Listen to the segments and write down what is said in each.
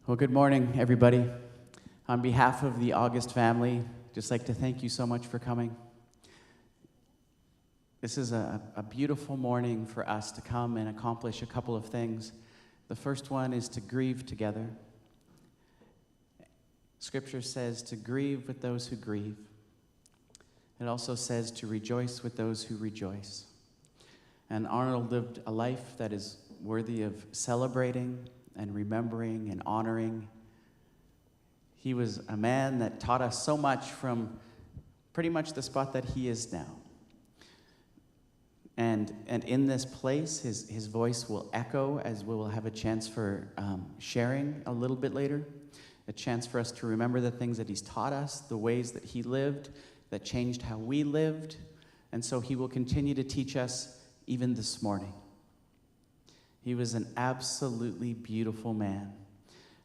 Well, good morning, everybody. On behalf of the August family, just like to thank you so much for coming. This is a beautiful morning for us to come and accomplish a couple of things. The first one is to grieve together. Scripture says to grieve with those who grieve. It also says to rejoice with those who rejoice. And Arnold lived a life that is worthy of celebrating and remembering and honoring. He was a man that taught us so much from pretty much the spot that he is now. And in this place, his voice will echo as we will have a chance for sharing a little bit later, a chance for us to remember the things that he's taught us, the ways that he lived, that changed how we lived. And so he will continue to teach us even this morning. He was an absolutely beautiful man,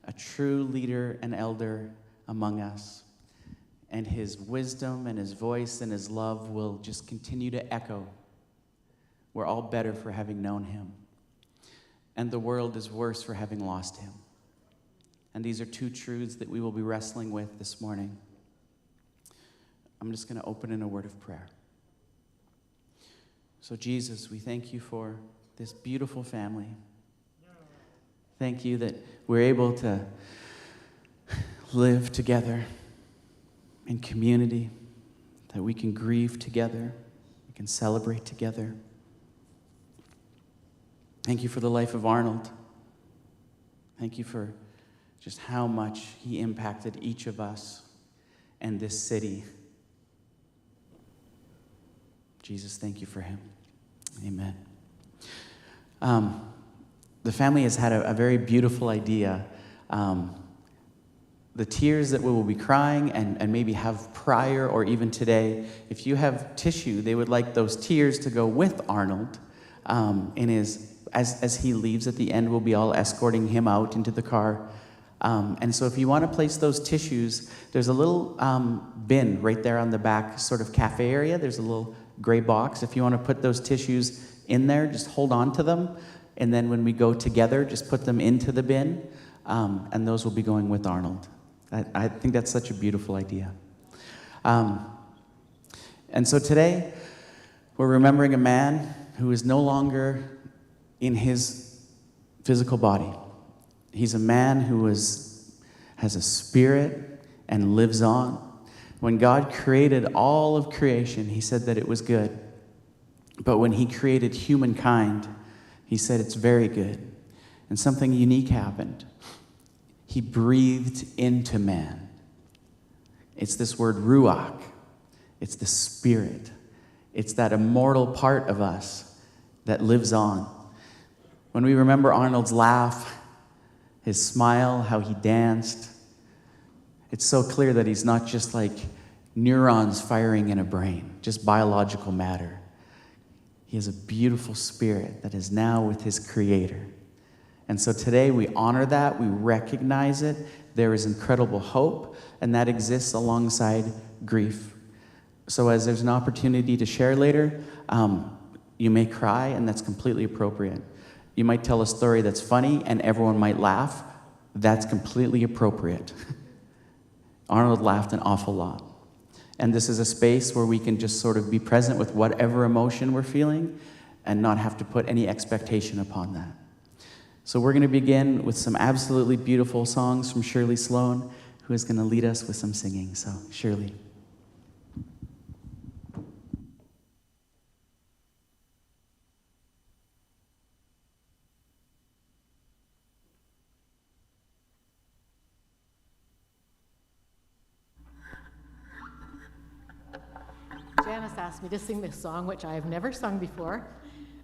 a true leader and elder among us. And his wisdom and his voice and his love will just continue to echo. We're all better for having known him. And the world is worse for having lost him. And these are two truths that we will be wrestling with this morning. I'm just going to open in a word of prayer. So Jesus, we thank you for this beautiful family. Thank you that we're able to live together in community, that we can grieve together, we can celebrate together. Thank you for the life of Arnold. Thank you for just how much he impacted each of us and this city. Jesus, thank you for him. Amen. The family has had a very beautiful idea. The tears that we will be crying and maybe have prior or even today, if you have tissue, they would like those tears to go with Arnold as he leaves at the end. We'll be all escorting him out into the car. And so if you want to place those tissues, there's a little bin right there on the back sort of cafe area. There's a little gray box. If you want to put those tissues in there, just hold on to them. And then when we go together, just put them into the bin. And those will be going with Arnold. I think that's such a beautiful idea. And so today, we're remembering a man who is no longer in his physical body. He's a man who has a spirit and lives on. When God created all of creation, he said that it was good. But when he created humankind, he said it's very good. And something unique happened. He breathed into man. It's this word ruach. It's the spirit. It's that immortal part of us that lives on. When we remember Arnold's laugh, his smile, how he danced, it's so clear that he's not just like neurons firing in a brain, just biological matter. He has a beautiful spirit that is now with his Creator. And so today we honor that, we recognize it. There is incredible hope, and that exists alongside grief. So as there's an opportunity to share later, you may cry, and that's completely appropriate. You might tell a story that's funny, and everyone might laugh. That's completely appropriate. Arnold laughed an awful lot. And this is a space where we can just sort of be present with whatever emotion we're feeling and not have to put any expectation upon that. So we're going to begin with some absolutely beautiful songs from Shirley Sloan, who is going to lead us with some singing. So, Shirley. Janice asked me to sing this song, which I have never sung before,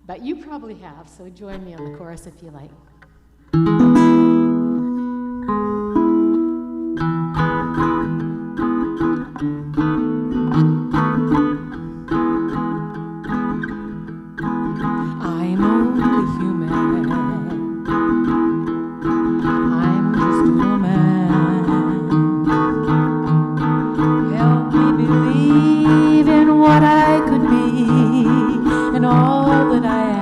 but you probably have, so join me on the chorus if you like. I'm only human. I'm just a woman. Help me believe in what I could be and all that I am.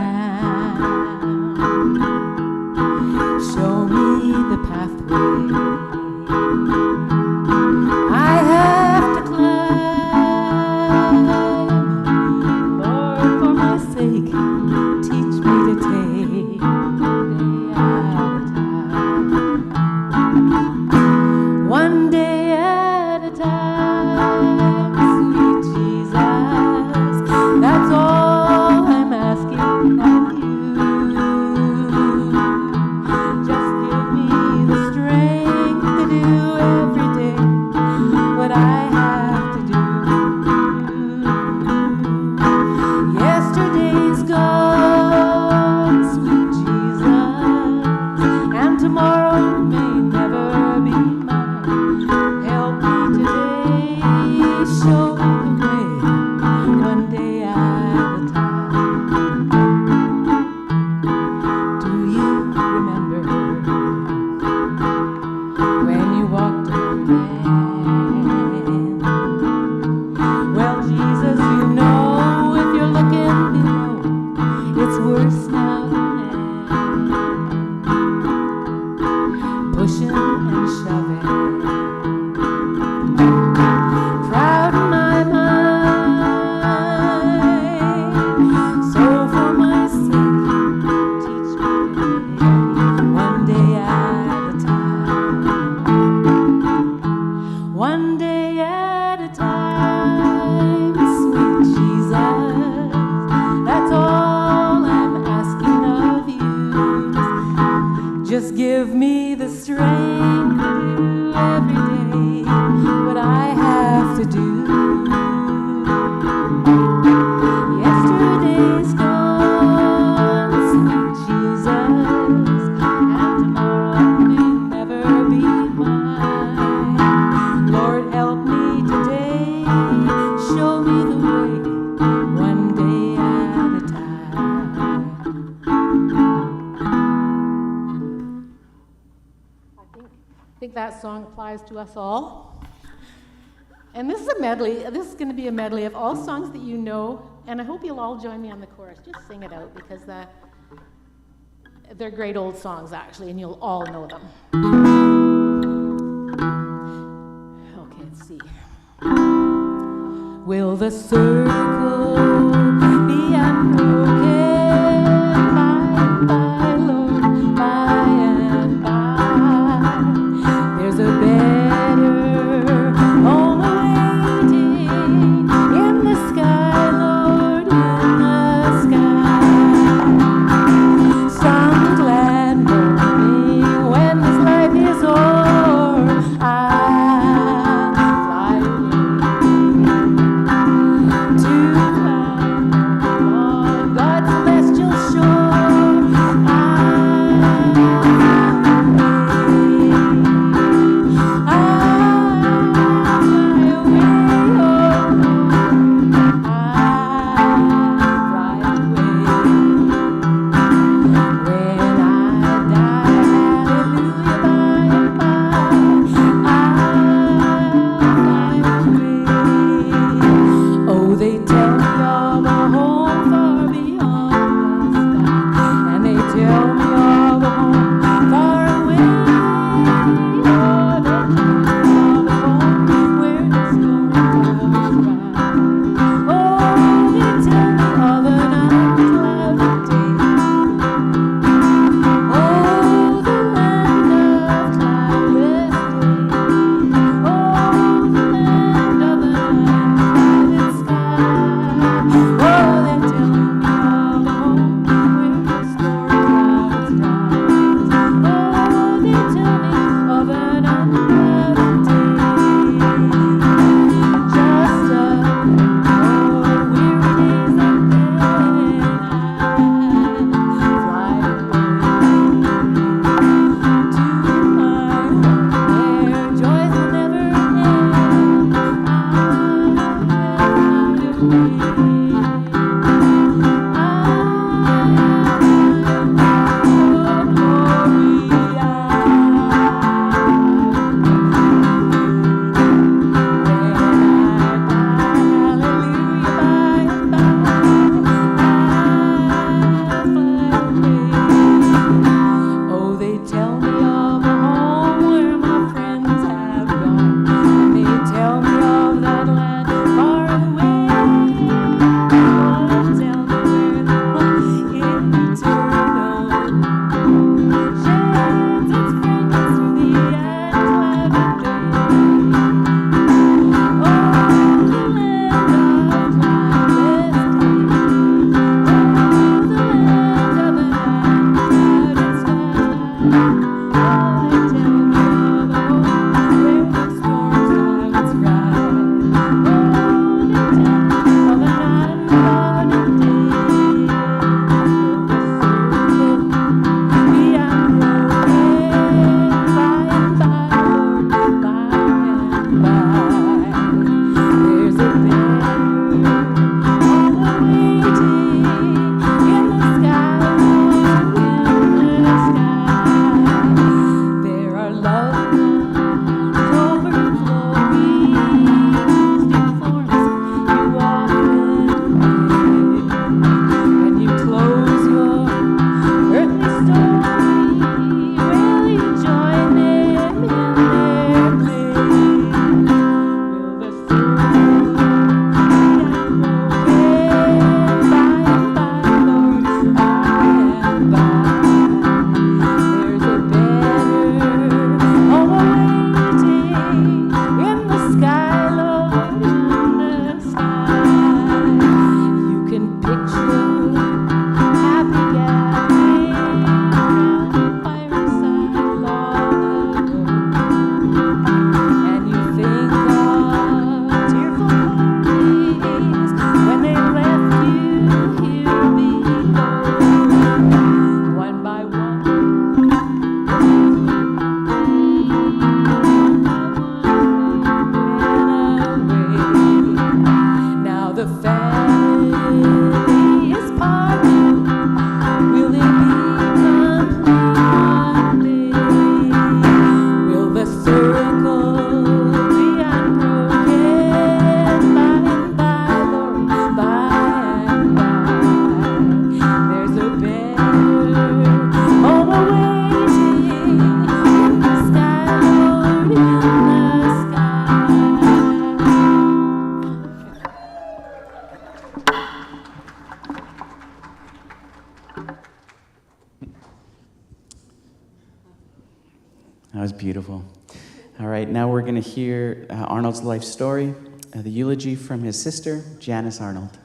show me the way, one day at a time. I think that song applies to us all. And this is a medley. This is going to be a medley of all songs that you know, and I hope you'll all join me on the chorus. Just sing it out, because they're great old songs, actually, and you'll all know them. Okay, let's see. Will the circle be unbroken by, Lord, by and by? There's a better home awaiting in the sky, Lord, in the sky. Some glad morning when this life is o'er, I'll fly away to on God's celestial shore. They tell me of a home far beyond the sky, and they tell me of a home far away. Oh, they tell me of a home where the storm clouds rise. Oh, they tell me of an unclouded day. Oh, the land of cloudless day. Oh, the land of the unclouded sky. Oh, they're telling me of a home where the storm clouds rise. Oh, they tell me of an unclouded day. Just a more weary days, and then I fly away to my home where joys will never end. Oh, they tell me of a home where my friends have gone. They tell me of that land far away. the family is parted, will it be complete one day? Will the circle be unbroken by and by, Lord, by and by? There's a better home awaiting in the sky, Lord, in the sky. That was beautiful. All right, now we're going to hear Arnold's life story, the eulogy from his sister, Janice Arnold.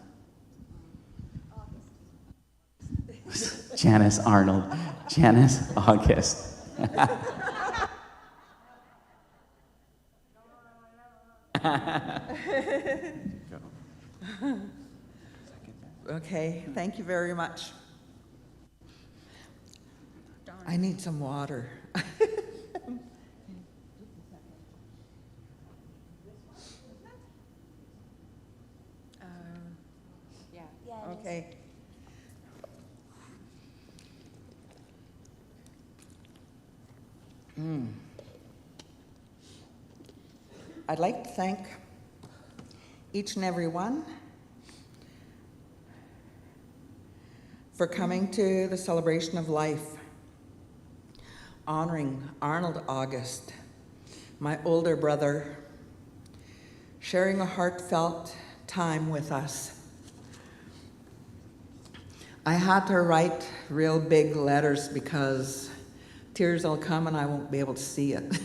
Janice Arnold. Janice August. Okay, thank you very much. I need some water. Okay. I'd like to thank each and every one for coming to the celebration of life, honoring Arnold August, my older brother, sharing a heartfelt time with us. I had to write real big letters because tears will come and I won't be able to see it.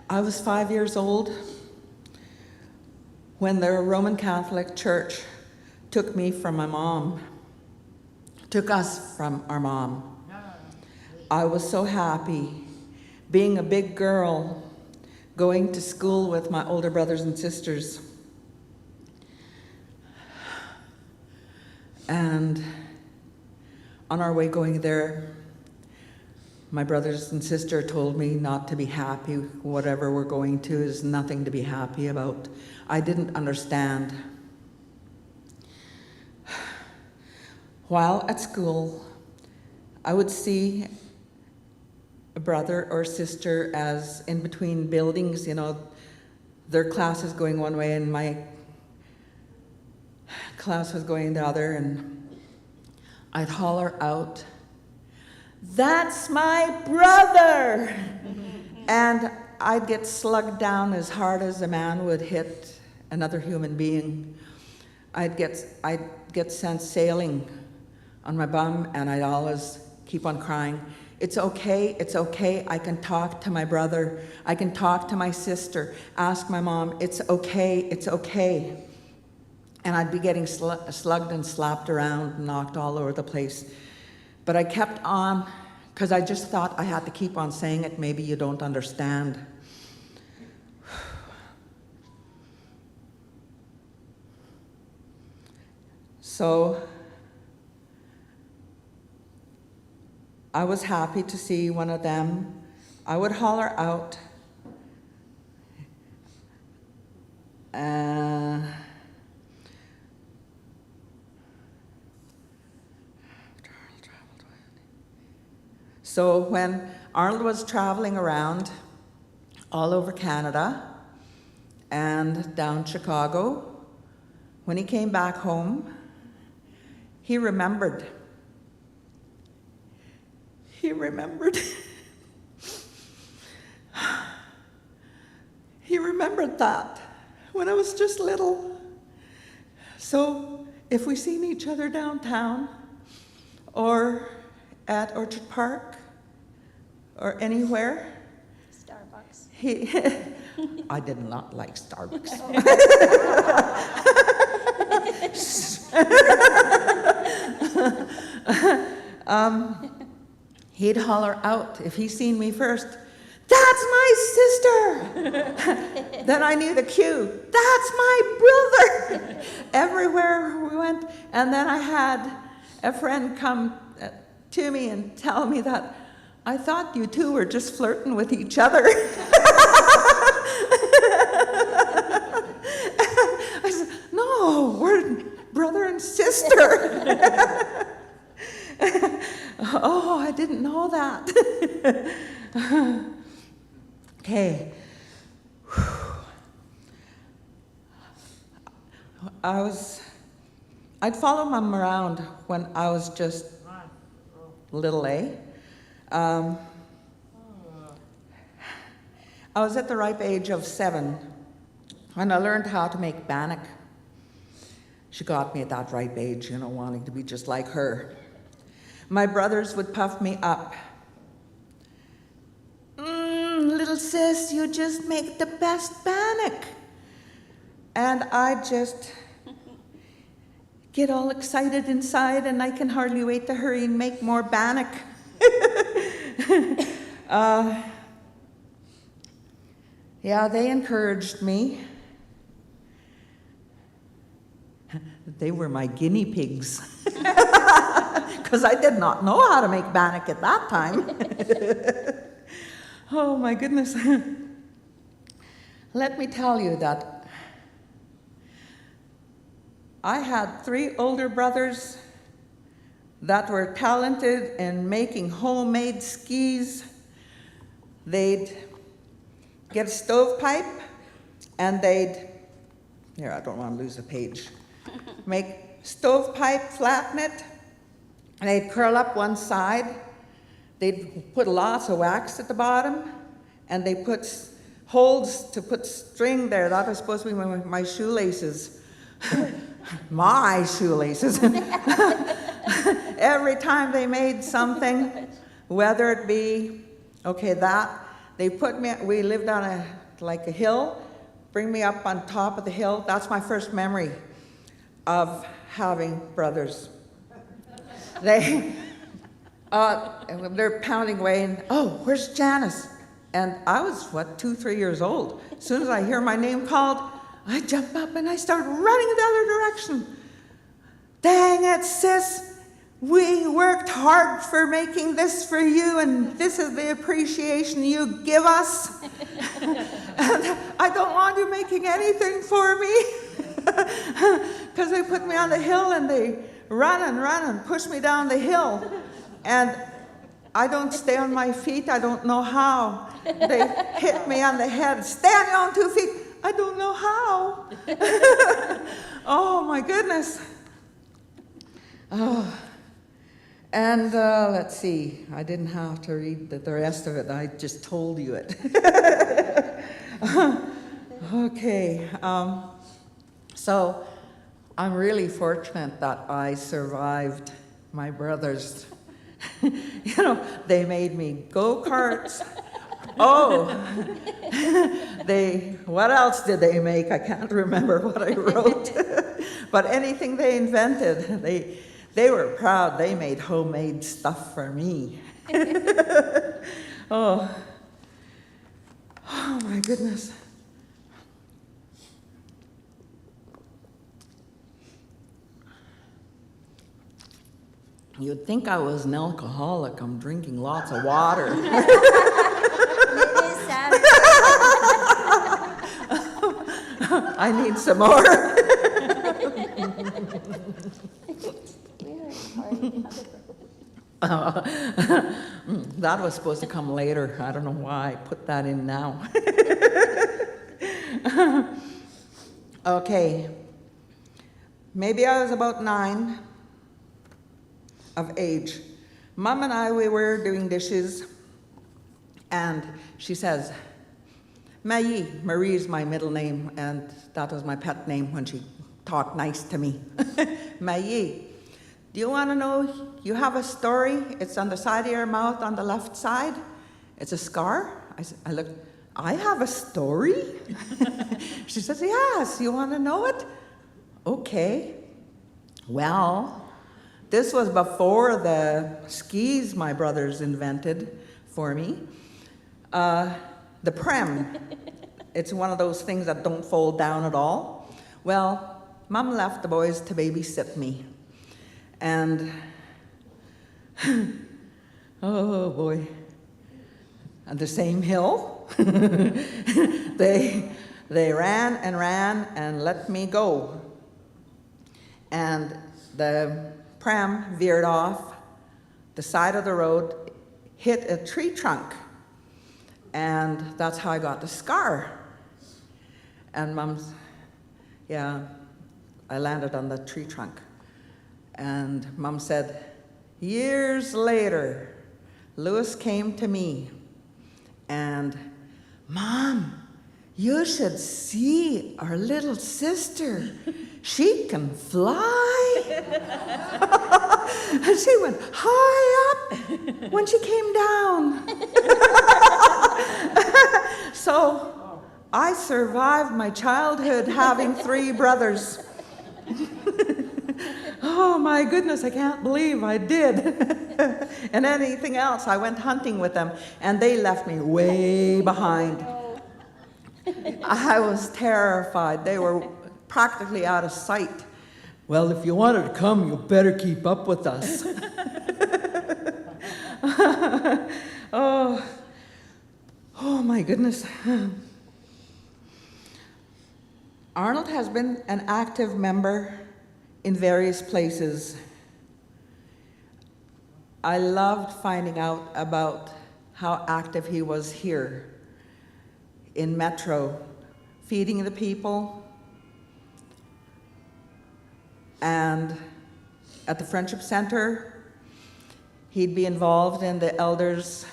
I was 5 years old when the Roman Catholic Church took me from my mom, took us from our mom. I was so happy being a big girl, going to school with my older brothers and sisters. And on our way going there, my brothers and sister told me not to be happy. Whatever we're going to is nothing to be happy about. I didn't understand. While at school, I would see a brother or sister as in between buildings, you know, their class is going one way and my class was going the other, and I'd holler out, "That's my brother!" And I'd get slugged down as hard as a man would hit another human being. I'd get sent sailing on my bum, and I'd always keep on crying. It's okay, I can talk to my brother, I can talk to my sister, ask my mom, it's okay. And I'd be getting slugged and slapped around and knocked all over the place. But I kept on, because I just thought I had to keep on saying it, maybe you don't understand. So I was happy to see one of them. I would holler out, so when Arnold was traveling around all over Canada and down Chicago, when he came back home, he remembered. He remembered that when I was just little. So if we seen each other downtown or at Orchard Park or anywhere, Starbucks. I did not like Starbucks. He'd holler out if he seen me first, "That's my sister!" Then I knew the cue, "That's my brother!" Everywhere we went. And then I had a friend come to me and tell me that I thought you two were just flirting with each other. I said, no, we're brother and sister. Oh, I didn't know that. Okay. I'd follow Mom around when I was just little, I was at the ripe age of 7 when I learned how to make bannock. She got me at that ripe age, wanting to be just like her. My brothers would puff me up. Little sis, you just make the best bannock. And I just get all excited inside, and I can hardly wait to hurry and make more bannock. Yeah, they encouraged me. They were my guinea pigs. Because I did not know how to make bannock at that time. Oh my goodness. Let me tell you that I had 3 older brothers that were talented in making homemade skis. They'd get a stovepipe and I don't want to lose a page. Make stovepipe, flatten it, and they'd curl up one side. They'd put lots of wax at the bottom, and they put holes to put string there. That was supposed to be my shoelaces. My shoelaces. Every time they made something, whether it be, they put me, we lived on a hill, bring me up on top of the hill. That's my first memory of having brothers. They're pounding away, and where's Janice? And I was 2-3 years old. As soon as I hear my name called, I jump up and I start running the other direction. Dang it, sis! We worked hard for making this for you, and this is the appreciation you give us. And I don't want you making anything for me. Because they put me on the hill and they run and push me down the hill. And I don't stay on my feet. I don't know how. They hit me on the head. Stand on 2 feet. I don't know how. Oh, my goodness. Oh. And let's see. I didn't have to read the rest of it. I just told you it. Okay. So I'm really fortunate that I survived my brothers. They made me go-karts. What else did they make? I can't remember what I wrote. But anything they invented, they were proud. They made homemade stuff for me. Oh my goodness. You'd think I was an alcoholic. I'm drinking lots of water. It is Saturday. I need some more. That was supposed to come later. I don't know why I put that in now. Okay. Maybe I was about 9 of age. Mom and I, we were doing dishes, and she says, Marie is my middle name, and that was my pet name when she talked nice to me. Marie, do you want to know, you have a story? It's on the side of your mouth on the left side. It's a scar. I looked, I have a story? She says, yes, you want to know it? Okay. Well, this was before the skis my brothers invented for me. The prem. It's one of those things that don't fold down at all. Well, Mom left the boys to babysit me. And Oh boy. On the same hill, they ran and ran and let me go. And the pram veered off the side of the road, hit a tree trunk, and that's how I got the scar. And Mom's, yeah, I landed on the tree trunk. And Mom said, years later, Louis came to me and, Mom, you should see our little sister. She can fly. And she went high up when she came down. So I survived my childhood having 3 brothers. Oh my goodness, I can't believe I did. And anything else, I went hunting with them, and they left me way behind. I was terrified. They were practically out of sight. Well, if you wanted to come, you better keep up with us. Oh my goodness. Arnold has been an active member in various places. I loved finding out about how active he was here in Metro, feeding the people, and at the Friendship Center, he'd be involved in the elders'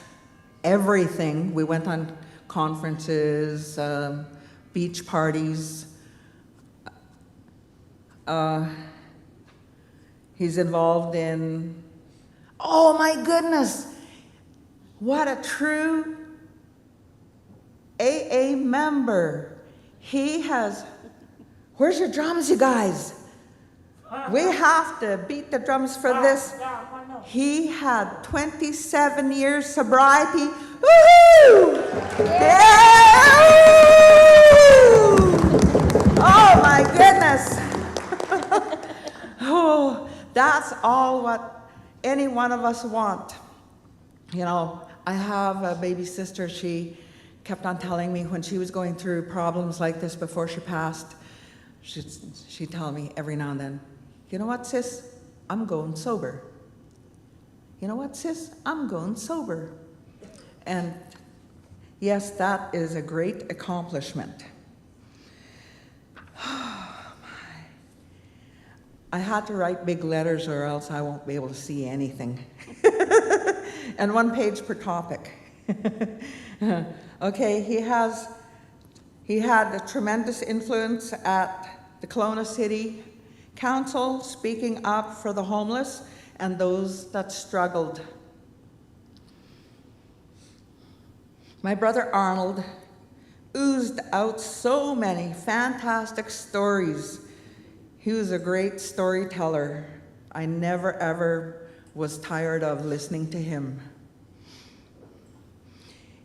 everything. We went on conferences, beach parties. He's involved in, oh my goodness, what a true AA member. He has, where's your drums, you guys? We have to beat the drums for this. He had 27 years sobriety. Woohoo! Yeah! Oh my goodness. Oh, that's all what any one of us want. You know, I have a baby sister. She kept on telling me when she was going through problems like this before she passed, she'd tell me every now and then, you know what, sis? I'm going sober. You know what, sis? I'm going sober. And yes, that is a great accomplishment. I had to write big letters or else I won't be able to see anything. And 1 page per topic. Okay, he had a tremendous influence at the Kelowna City Council, speaking up for the homeless and those that struggled. My brother Arnold oozed out so many fantastic stories. He was a great storyteller. I never ever was tired of listening to him.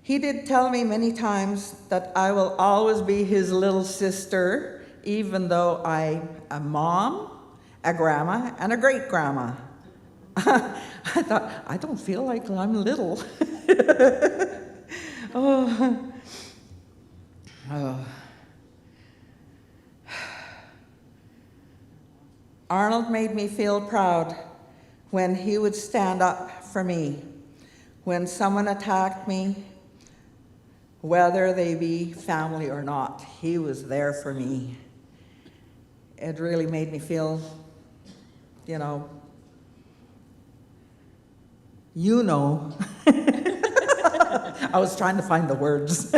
He did tell me many times that I will always be his little sister, even though I'm a mom, a grandma, and a great-grandma. I thought, I don't feel like I'm little. Oh. Arnold made me feel proud when he would stand up for me. When someone attacked me, whether they be family or not, he was there for me. It really made me feel, you know. I was trying to find the words.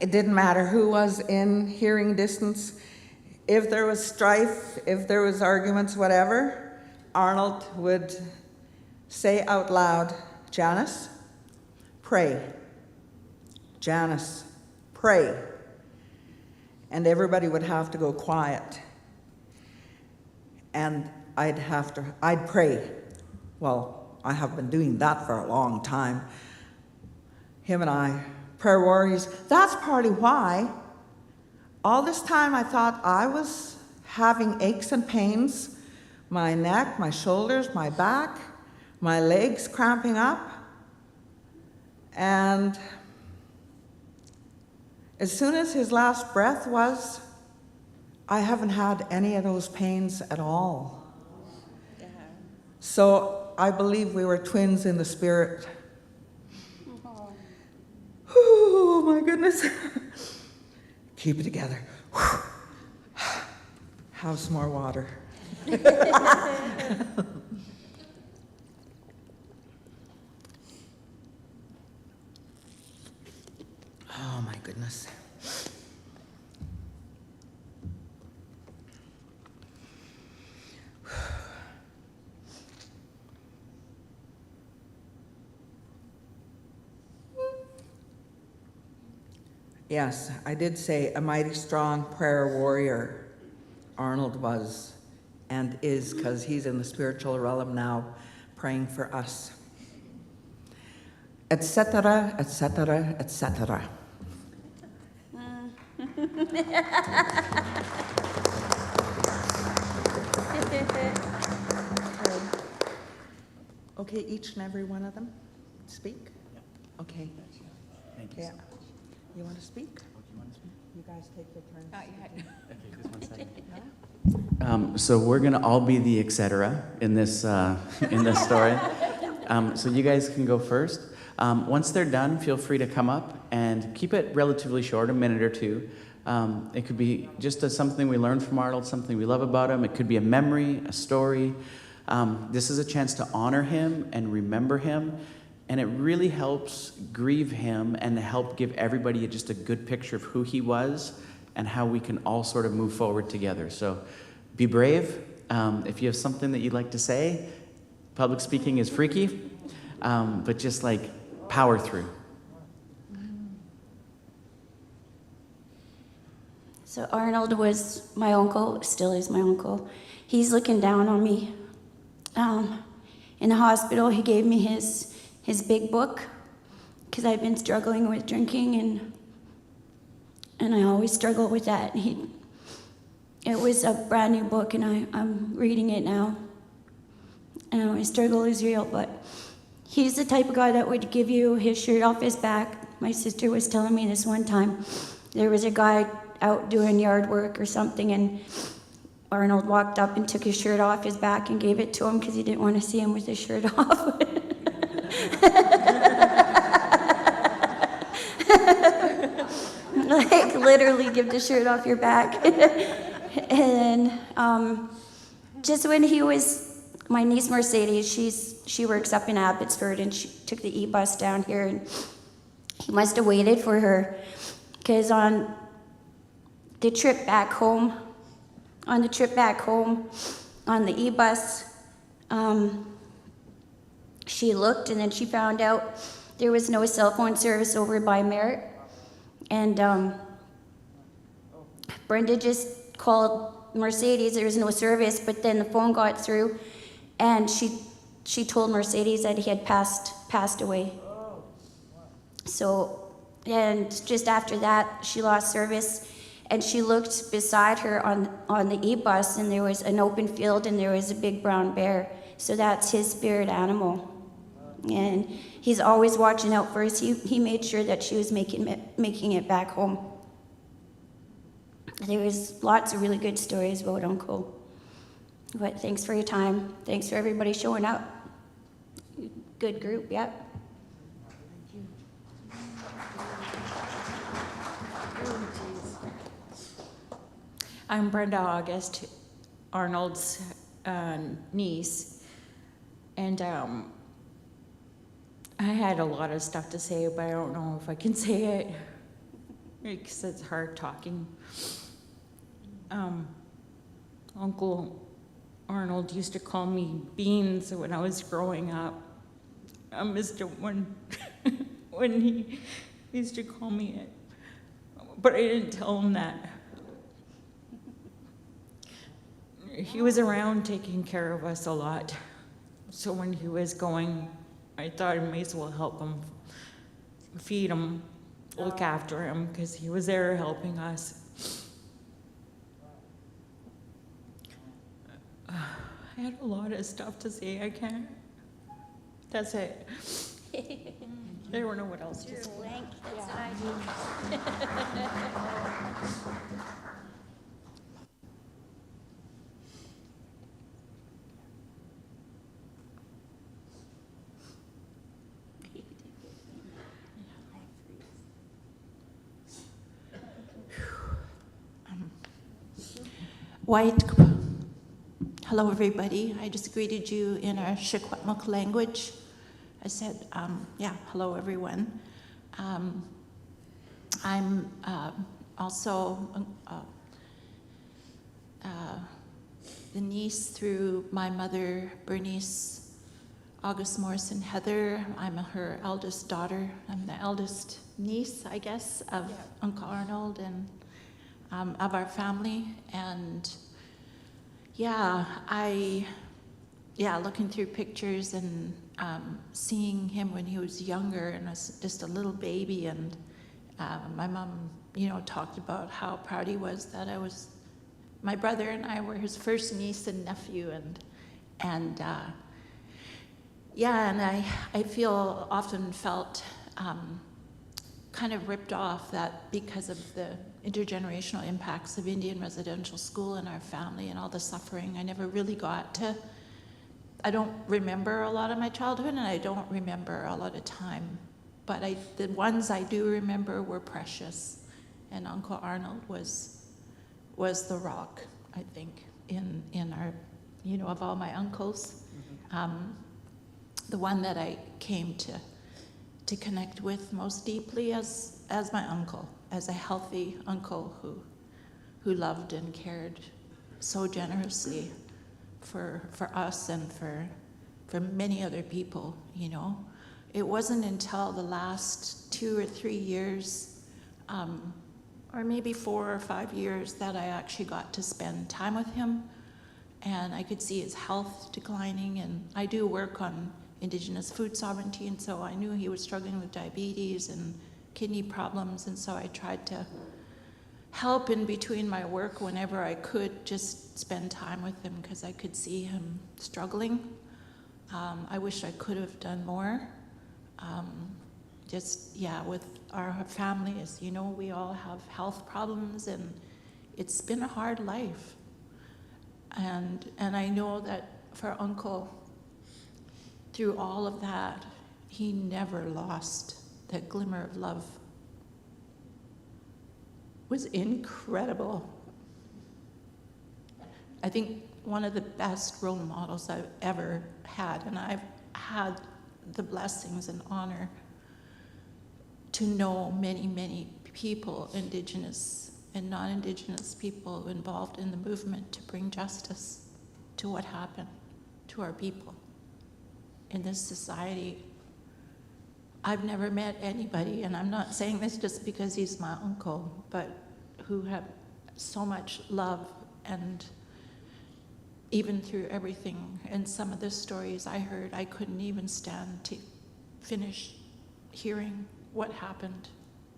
It didn't matter who was in hearing distance. If there was strife, if there was arguments, whatever, Arnold would say out loud, Janice, pray. Janice, pray. And everybody would have to go quiet. And I'd pray. Well, I have been doing that for a long time. Him and I, prayer warriors. That's partly why All this time I thought I was having aches and pains, my neck, my shoulders, my back, my legs cramping up. And as soon as his last breath was, I haven't had any of those pains at all. So I believe we were twins in the spirit. Oh my goodness. Keep it together. Have some more water. Oh my goodness. Yes, I did say a mighty strong prayer warrior. Arnold was and is, because he's in the spiritual realm now, praying for us. Etc., etc., etc. Okay, each and every one of them speak? Okay. Thank you Yeah. so much. You want to speak? Oh, do you want to speak? You guys take your turns. Okay, just 1 second. So we're gonna all be the etc. in this story. So you guys can go first. Once they're done, feel free to come up and keep it relatively short, a minute or two. It could be just something we learned from Arnold, something we love about him. It could be a memory, a story. This is a chance to honor him and remember him. And it really helps grieve him and help give everybody just a good picture of who he was and how we can all sort of move forward together. So be brave. If you have something that you'd like to say, public speaking is freaky, but just like power through. So Arnold was my uncle, still is my uncle. He's looking down on me. In the hospital, he gave me his big book because I've been struggling with drinking and I always struggle with that. It was a brand new book and I'm reading it now. And my struggle is real, but he's the type of guy that would give you his shirt off his back. My sister was telling me this one time. There was a guy out doing yard work or something and Arnold walked up and took his shirt off his back and gave it to him because he didn't want to see him with his shirt off. Like literally give the shirt off your back. And just when he was, my niece Mercedes, she works up in Abbotsford and she took the e-bus down here and he must have waited for her because on the trip back home on the e-bus, she looked and then she found out there was no cell phone service over by Merritt. And Brenda just called Mercedes, there was no service, but then the phone got through and she told Mercedes that he had passed away. So, and just after that, she lost service. And she looked beside her on the e-bus, and there was an open field, and there was a big brown bear. So that's his spirit animal. And he's always watching out for us. He made sure that she was making it back home. There was lots of really good stories about Uncle. But thanks for your time. Thanks for everybody showing up. Good group, yep. I'm Brenda August, Arnold's niece, and I had a lot of stuff to say, but I don't know if I can say it because it's hard talking. Uncle Arnold used to call me Beans when I was growing up. I missed it when he used to call me it, but I didn't tell him that. He was around taking care of us a lot. So when he was going, I thought I may as well help him, feed him, look after him, because he was there helping us. I had a lot of stuff to say. I can't. That's it. I don't know what else to say. Blank, that's what I do. White, hello everybody. I just greeted you in our Secwepemc language. I said, hello everyone. I'm also the niece through my mother, Bernice August Morrison Heather. I'm her eldest daughter. I'm the eldest niece, I guess, of Uncle Arnold and of our family. And looking through pictures and seeing him when he was younger and was just a little baby, and my mom, talked about how proud he was that my brother and I were his first niece and nephew, and I often felt kind of ripped off that because of the intergenerational impacts of Indian residential school in our family and all the suffering. I never really I don't remember a lot of my childhood, and I don't remember a lot of time, but the ones I do remember were precious, and Uncle Arnold was the rock, I think, in our, of all my uncles, the one that I came to connect with most deeply as my uncle, as a healthy uncle who loved and cared so generously for us and for many other people, It wasn't until the last 2 or 3 years, or maybe 4 or 5 years, that I actually got to spend time with him, and I could see his health declining. And I do work on Indigenous food sovereignty, and so I knew he was struggling with diabetes and kidney problems, and so I tried to help in between my work whenever I could, just spend time with him because I could see him struggling. I wish I could have done more. With our family, as you know, we all have health problems, and it's been a hard life. And I know that for Uncle, through all of that, he never lost that glimmer of love. It was incredible. I think one of the best role models I've ever had, and I've had the blessings and honor to know many, many people, Indigenous and non-Indigenous people involved in the movement to bring justice to what happened to our people in this society. I've never met anybody, and I'm not saying this just because he's my uncle, but who have so much love, and even through everything and some of the stories I heard, I couldn't even stand to finish hearing what happened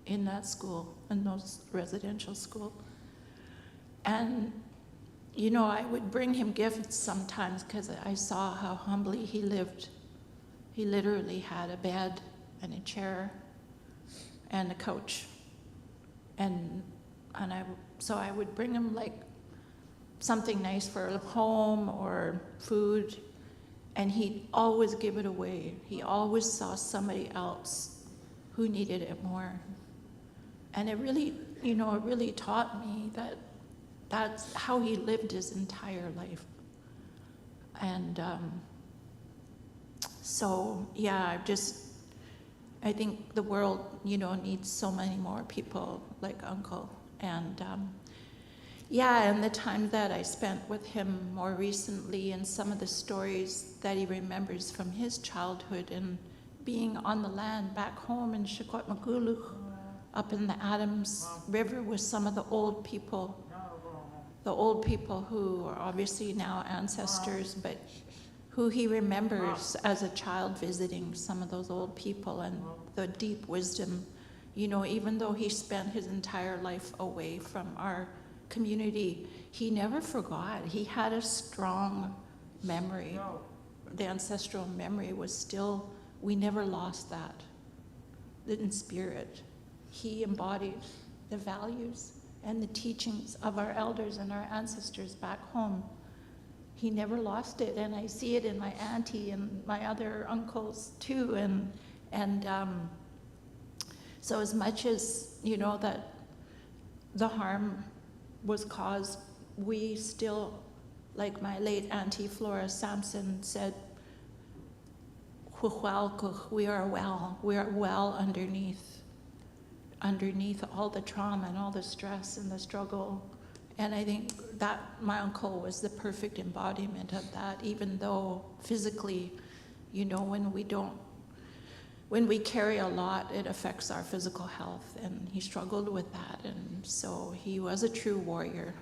in that school, in those residential school. And I would bring him gifts sometimes because I saw how humbly he lived. He literally had a bed and a chair and a couch. So I would bring him like something nice for a home or food, and he'd always give it away. He always saw somebody else who needed it more. And it really, it really taught me that that's how he lived his entire life. And I think the world, needs so many more people like Uncle. And and the time that I spent with him more recently, and some of the stories that he remembers from his childhood and being on the land back home in Secwepemc, up in the Adams River with some of the old people who are obviously now ancestors, but who he remembers as a child visiting some of those old people, and the deep wisdom, even though he spent his entire life away from our community, he never forgot. He had a strong memory, the ancestral memory was still, we never lost that. In spirit, he embodied the values and the teachings of our elders and our ancestors back home. He never lost it, and I see it in my auntie and my other uncles too. And so as much as, you know, that the harm was caused, we still, like my late auntie Flora Sampson said, we are well underneath all the trauma and all the stress and the struggle. And I think that my uncle was the perfect embodiment of that, even though physically, you know, when we carry a lot, it affects our physical health, and he struggled with that. And so he was a true warrior.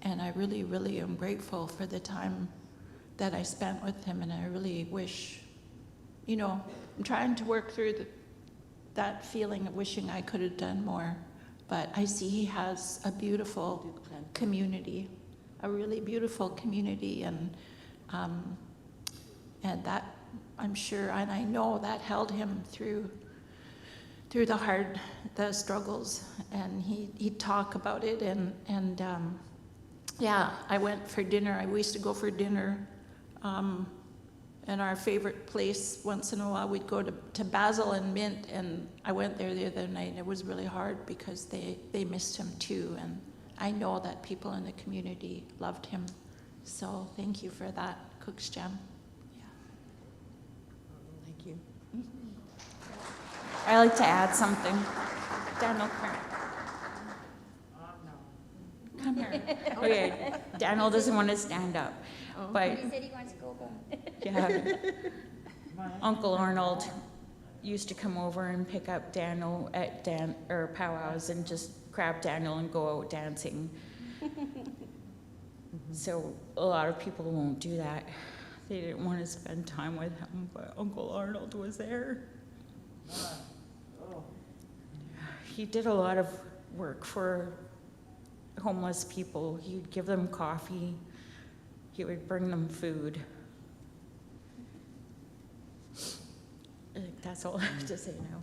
And I really, really am grateful for the time that I spent with him, and I really wish, you know, I'm trying to work through that feeling of wishing I could have done more. But I see he has a beautiful community, a really beautiful community, and that, I'm sure, and I know that held him through the struggles, and he'd talk about it, and yeah, I went for dinner. We used to go for dinner, and our favorite place, once in a while, we'd go to Basil and Mint, and I went there the other night, and it was really hard because they missed him too, and I know that people in the community loved him. So thank you for that, Cook's Gem. Yeah. Thank you. I like to add something. Daniel, come here. Okay, Daniel doesn't want to stand up, but He said he wants to go back. yeah, Uncle Arnold used to come over and pick up Daniel at powwows and just grab Daniel and go out dancing. So a lot of people won't do that. They didn't want to spend time with him, but Uncle Arnold was there. He did a lot of work for homeless people. He'd give them coffee. He would bring them food. I think that's all I have to say now.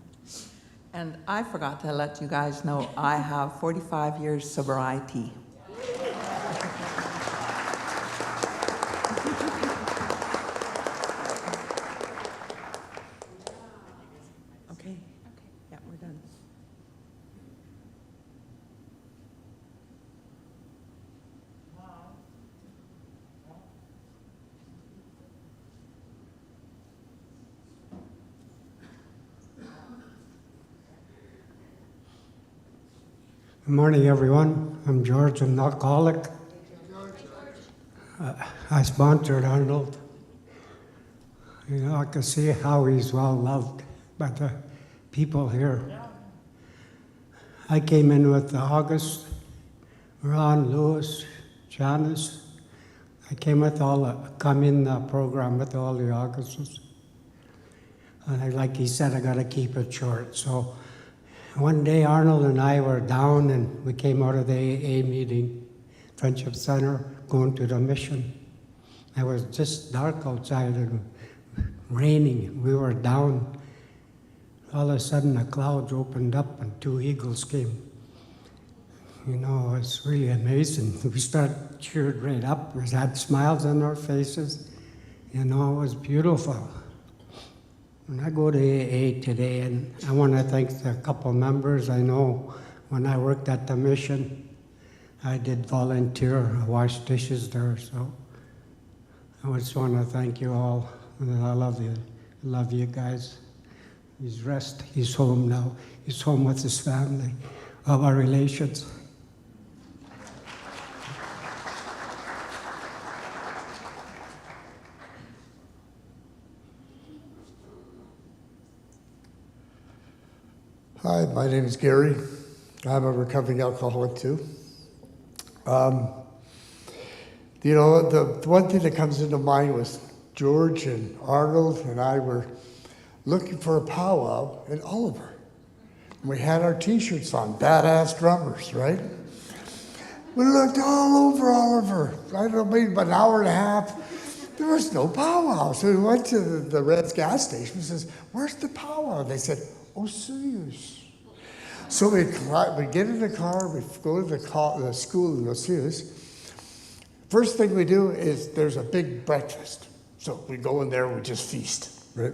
And I forgot to let you guys know I have 45 years sobriety. Okay. Yeah, we're done. Good morning, everyone. I'm George. I'm an alcoholic. I sponsored Arnold. You know, I can see how he's well loved by the people here. I came in with August, Ron, Lewis, Janice. I came with come in the program with all the Augusts. And like he said, I got to keep it short. So one day, Arnold and I were down, and we came out of the AA meeting, Friendship Center, going to the mission. It was just dark outside and raining. We were down. All of a sudden, the clouds opened up, and 2 eagles came. You know, it's really amazing. We started cheered right up. We had smiles on our faces. You know, it was beautiful. When I go to AA today, and I want to thank a couple members. I know when I worked at the mission, I did volunteer, I washed dishes there, so I just want to thank you all. And I love you. I love you guys. He's home now. He's home with his family, of our relations. Hi, my name is Gary. I'm a recovering alcoholic too. You know, the one thing that comes into mind was George and Arnold and I were looking for a powwow in Oliver. And we had our t-shirts on, badass drummers, right? We looked all over Oliver. I don't know, maybe about an hour and a half. There was no powwow. So we went to the Red's gas station. We says, "Where's the powwow?" They said, "Oh, serious." So we get in the car, we go to the school in Los Rios. First thing we do is there's a big breakfast. So we go in there, we just feast, right?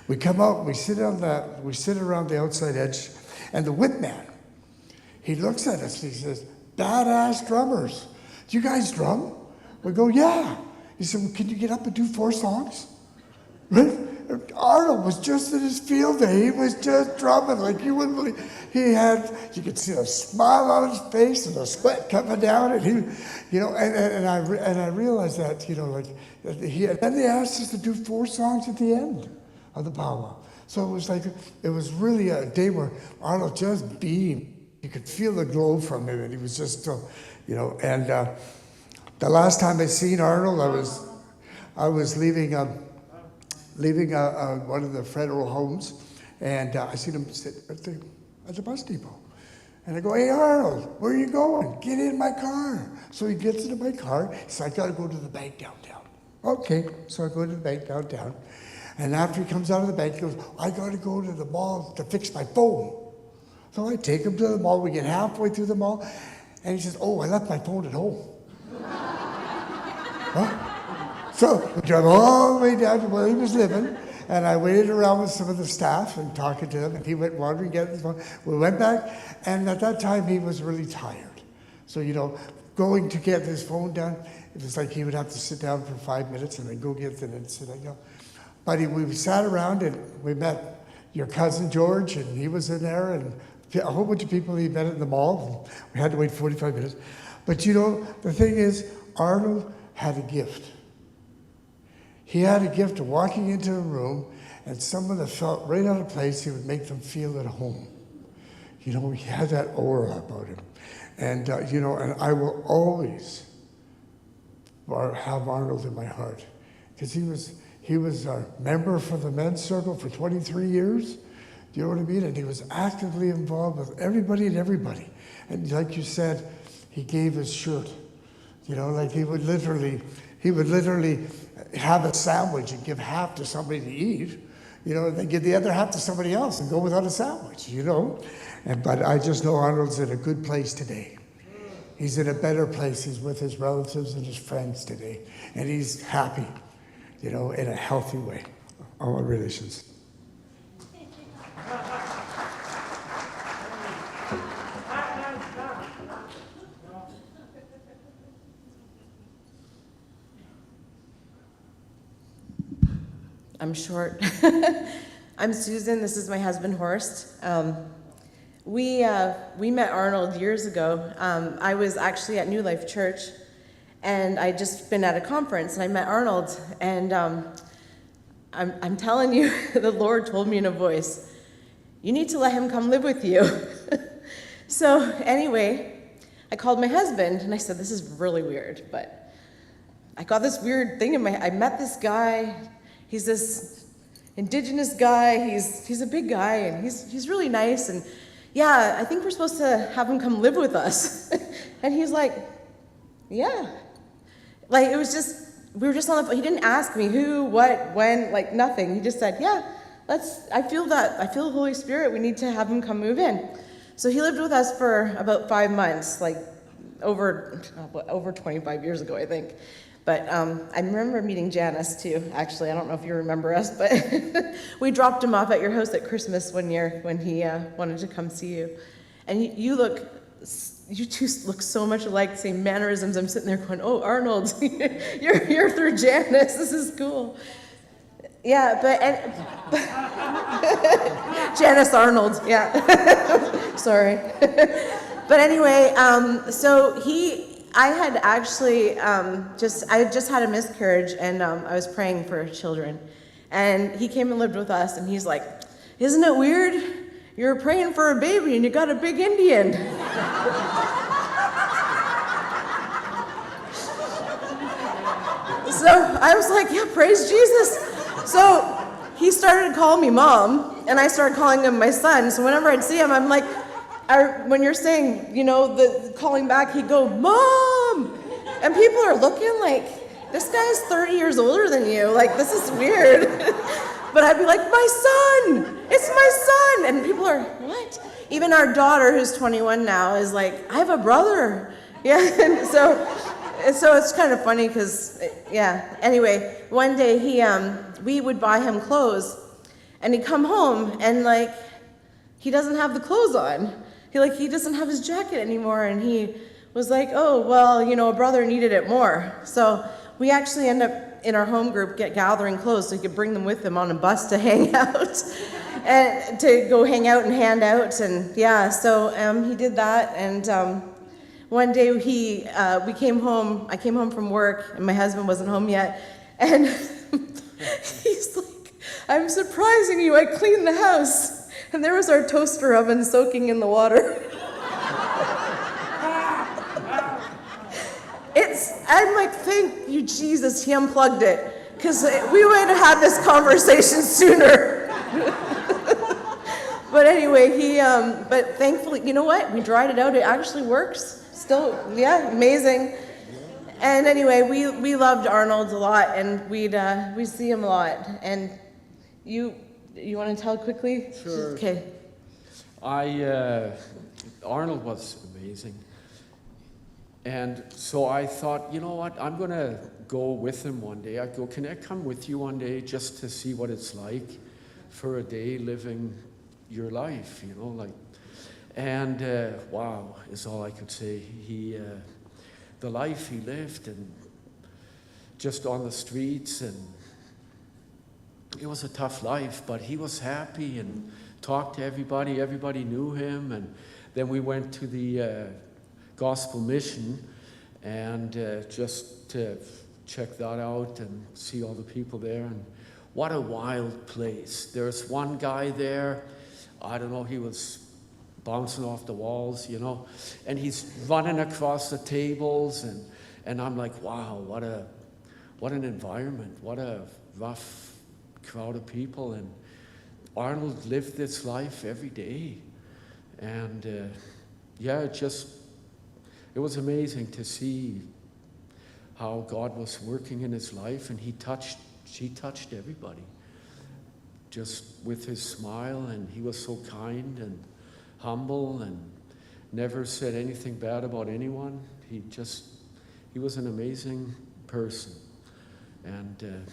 We come out, we sit around the outside edge, and the whip man, he looks at us, he says, "Badass drummers. Do you guys drum?" We go, "Yeah." He said, "Well, can you get up and do 4 songs?" Right? Arnold was just in his field day. He was just drumming like you wouldn't believe. You could see a smile on his face and a sweat coming down, and I realized that, and then they asked us to do 4 songs at the end of the powwow. So it was really a day where Arnold just beamed. You could feel the glow from him, and he was just, and the last time I seen Arnold, I was leaving one of the federal homes, and I seen him sit at the bus depot. And I go, "Hey, Arnold, where are you going? Get in my car." So he gets into my car. He says, "I got to go to the bank downtown." Okay, so I go to the bank downtown. And after he comes out of the bank, he goes, "I got to go to the mall to fix my phone." So I take him to the mall. We get halfway through the mall, and he says, "Oh, I left my phone at home." Huh? So we drove all the way down to where he was living, and I waited around with some of the staff and talking to him, and he went wandering, getting his phone. We went back, and at that time he was really tired. So, going to get his phone done, it was like he would have to sit down for 5 minutes and then go get it and sit down. But we sat around, and we met your cousin George, and he was in there, and a whole bunch of people he met in the mall. We had to wait 45 minutes. But the thing is, Arnold had a gift. He had a gift of walking into a room, and someone that felt right out of place, he would make them feel at home. He had that aura about him. And, and I will always have Arnold in my heart, because he was our member for the men's circle for 23 years. Do you know what I mean? And he was actively involved with everybody and everybody. And like you said, he gave his shirt. Like he would literally have a sandwich and give half to somebody to eat, and then give the other half to somebody else and go without a sandwich, But I just know Arnold's in a good place today. He's in a better place. He's with his relatives and his friends today. And he's happy, in a healthy way. All our relations. I'm short. I'm Susan. This is my husband, Horst. We met Arnold years ago. I was actually at New Life Church, and I'd just been at a conference, and I met Arnold. And I'm telling you, the Lord told me in a voice, "You need to let him come live with you." So anyway, I called my husband, and I said, "This is really weird, but I got this weird thing I met this guy. He's this indigenous guy. He's a big guy, and he's really nice. And yeah, I think we're supposed to have him come live with us." And he's like, "Yeah." Like, it was just, we were just on the phone. He didn't ask me who, what, when, like nothing. He just said, "Yeah, I feel the Holy Spirit. We need to have him come move in." So he lived with us for about 5 months, like over 25 years ago, I think. But I remember meeting Janice too, actually. I don't know if you remember us, but we dropped him off at your house at Christmas one year when he wanted to come see you. And you two look so much alike, same mannerisms. I'm sitting there going, "Oh, Arnold, you're through Janice. This is cool." Yeah, Janice Arnold, yeah. Sorry. But anyway, so I had actually I just had a miscarriage, and I was praying for children. And he came and lived with us, and he's like, "Isn't it weird? You're praying for a baby, and you got a big Indian." So I was like, "Yeah, praise Jesus." So he started calling me Mom, and I started calling him my son. So whenever I'd see him, I'm like, when you're saying, the calling back, he'd go, "Mom!" And people are looking like, this guy's 30 years older than you. Like, this is weird. But I'd be like, "My son! It's my son!" And people are, "What?" Even our daughter, who's 21 now, is like, "I have a brother." Yeah, and so it's kind of funny because, yeah. Anyway, one day we would buy him clothes, and he'd come home and like, he doesn't have the clothes on. He doesn't have his jacket anymore, and he was like, "Oh, well, a brother needed it more." So we actually end up in our home group gathering clothes so he could bring them with him on a bus to hang out, and to go hang out and hand out, and yeah. So he did that, and one day we came home. I came home from work, and my husband wasn't home yet, and he's like, "I'm surprising you. I cleaned the house." And there was our toaster oven soaking in the water. I'm like, thank you, Jesus, he unplugged it. Because we would have had this conversation sooner. But anyway, but thankfully, you know what? We dried it out. It actually works. Still, yeah, amazing. And anyway, we loved Arnold a lot, and we'd see him a lot. And you want to tell quickly? Sure. Okay. Arnold was amazing. And so I thought, you know what, I'm going to go with him one day. I go, "Can I come with you one day just to see what it's like for a day living your life, And wow, is all I could say. The life he lived, and just on the streets, and it was a tough life, but he was happy and talked to everybody. Everybody knew him. And then we went to the Gospel Mission, and just to check that out and see all the people there. And what a wild place. There's one guy there, I don't know, he was bouncing off the walls, and he's running across the tables, and I'm like, wow, what an environment, what a rough crowd of people. And Arnold lived this life every day. And it was amazing to see how God was working in his life, and he touched everybody just with his smile, and he was so kind and humble and never said anything bad about anyone. He was an amazing person. And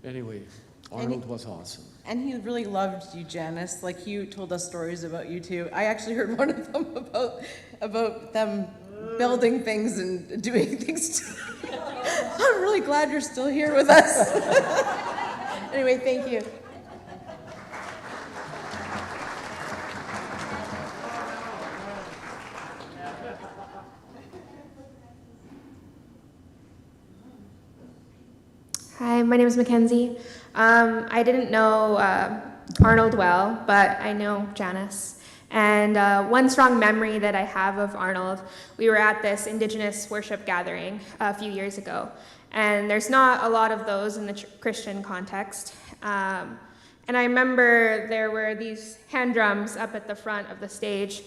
anyway, Arnold was awesome. And he really loved you, Janice. Like, you told us stories about you too. I actually heard one of them about them building things and doing things. I'm really glad you're still here with us. Anyway, thank you. Hi, my name is Mackenzie. I didn't know Arnold well, but I know Janice. And one strong memory that I have of Arnold, we were at this Indigenous worship gathering a few years ago. And there's not a lot of those in the Christian context. And I remember there were these hand drums up at the front of the stage.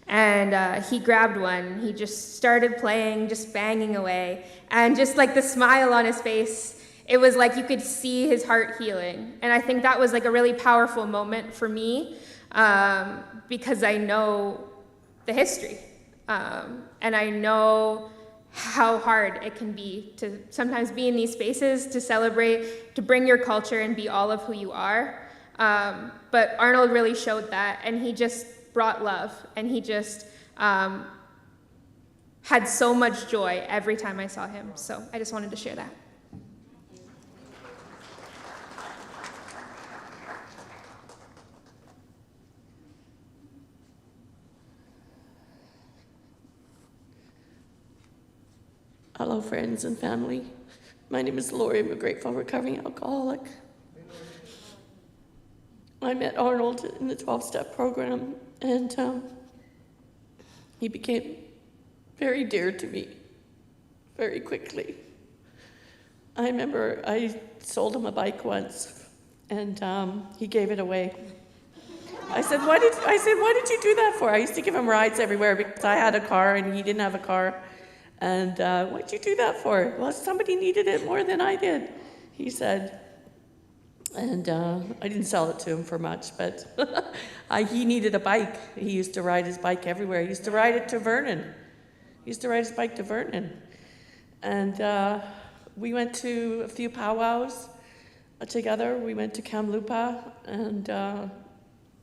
And he grabbed one. He just started playing, just banging away. And just like the smile on his face, it was like you could see his heart healing. And I think that was like a really powerful moment for me, because I know the history. And I know how hard it can be to sometimes be in these spaces, to celebrate, to bring your culture and be all of who you are. But Arnold really showed that, and he just brought love, and he just had so much joy every time I saw him. So I just wanted to share that. Hello, friends and family. My name is Lori. I'm a grateful recovering alcoholic. I met Arnold in the 12-step program, and he became very dear to me very quickly. I remember I sold him a bike once, and he gave it away. I said, why did you do that for? I used to give him rides everywhere because I had a car and he didn't have a car. And what'd you do that for? Well, somebody needed it more than I did, he said. And I didn't sell it to him for much, but he needed a bike. He used to ride his bike everywhere. He used to ride it to Vernon. He used to ride his bike to Vernon. And we went to a few powwows together. We went to Kamloopa and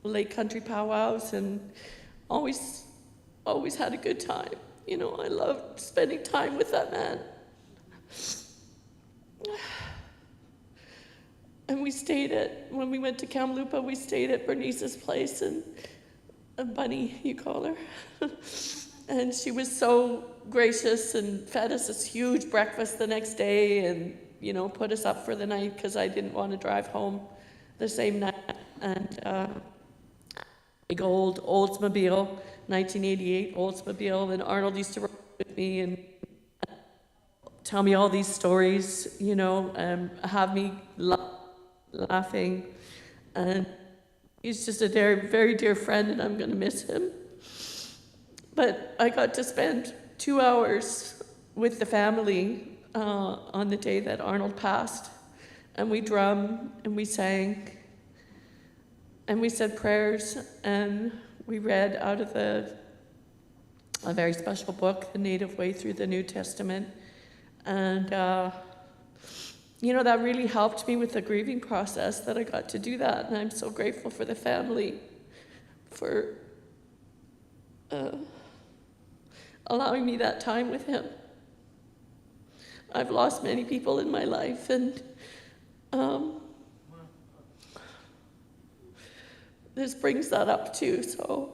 Lake Country powwows, and always had a good time. You know, I loved spending time with that man. And when we went to Kamloopa, we stayed at Bernice's place, and Bunny, you call her. And she was so gracious and fed us this huge breakfast the next day and, you know, put us up for the night because I didn't want to drive home the same night. And big old Oldsmobile, 1988 Oldsmobile, and Arnold used to ride with me and tell me all these stories, you know, have me laughing. And he's just a very dear friend, and I'm going to miss him. But I got to spend 2 hours with the family on the day that Arnold passed, and we drummed and we sang and we said prayers, and we read out of a very special book, The Native Way Through the New Testament. And you know, that really helped me with the grieving process, that I got to do that, and I'm so grateful for the family for allowing me that time with him. I've lost many people in my life, and this brings that up too, so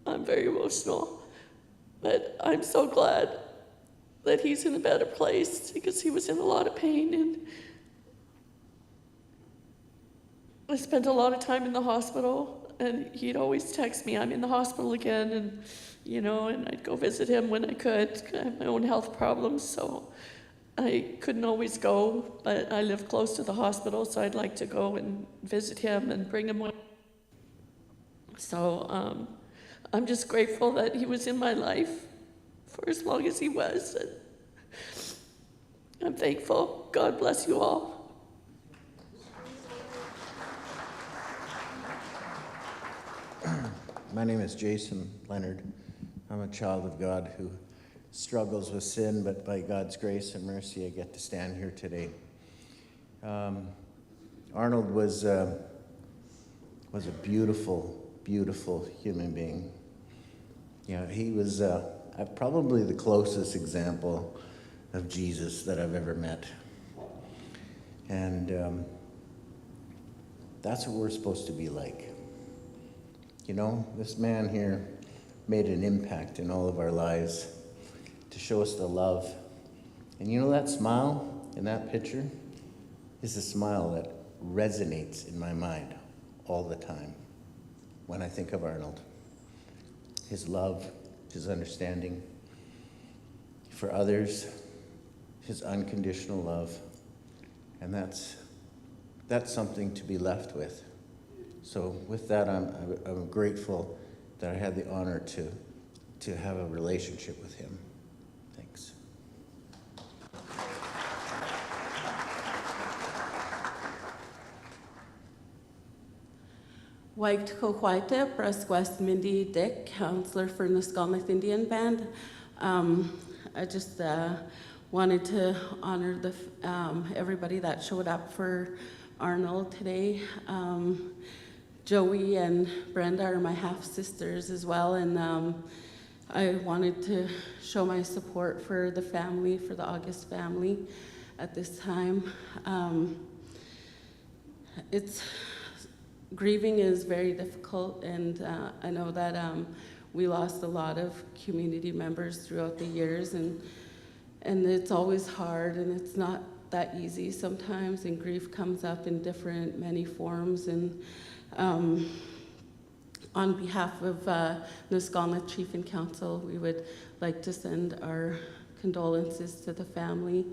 I'm very emotional. But I'm so glad that he's in a better place, because he was in a lot of pain, and I spent a lot of time in the hospital, and he'd always text me, I'm in the hospital again, and you know, and I'd go visit him when I could. I have my own health problems, so I couldn't always go, but I live close to the hospital, so I'd like to go and visit him and bring him with. So I'm just grateful that he was in my life for as long as he was. And I'm thankful. God bless you all. My name is Jason Leonard. I'm a child of God who struggles with sin, but by God's grace and mercy, I get to stand here today. Arnold was a beautiful, beautiful human being. You know, he was probably the closest example of Jesus that I've ever met. And that's what we're supposed to be like. You know, this man here made an impact in all of our lives to show us the love. And you know, that smile in that picture is a smile that resonates in my mind all the time when I think of Arnold. His love, his understanding for others, his unconditional love. And that's something to be left with. So with that, I'm grateful that I had the honor to have a relationship with him. Thanks. Waigt Cohuite, Press West Mindy Dick, counselor for Nisquamish Indian Band. I just wanted to honor everybody that showed up for Arnold today. Joey and Brenda are my half-sisters as well, and I wanted to show my support for the family, for the August family at this time. Grieving is very difficult, and I know that we lost a lot of community members throughout the years, and it's always hard, and it's not that easy sometimes, and grief comes up in many forms. And on behalf of Nisquamish Chief and Council, we would like to send our condolences to the family.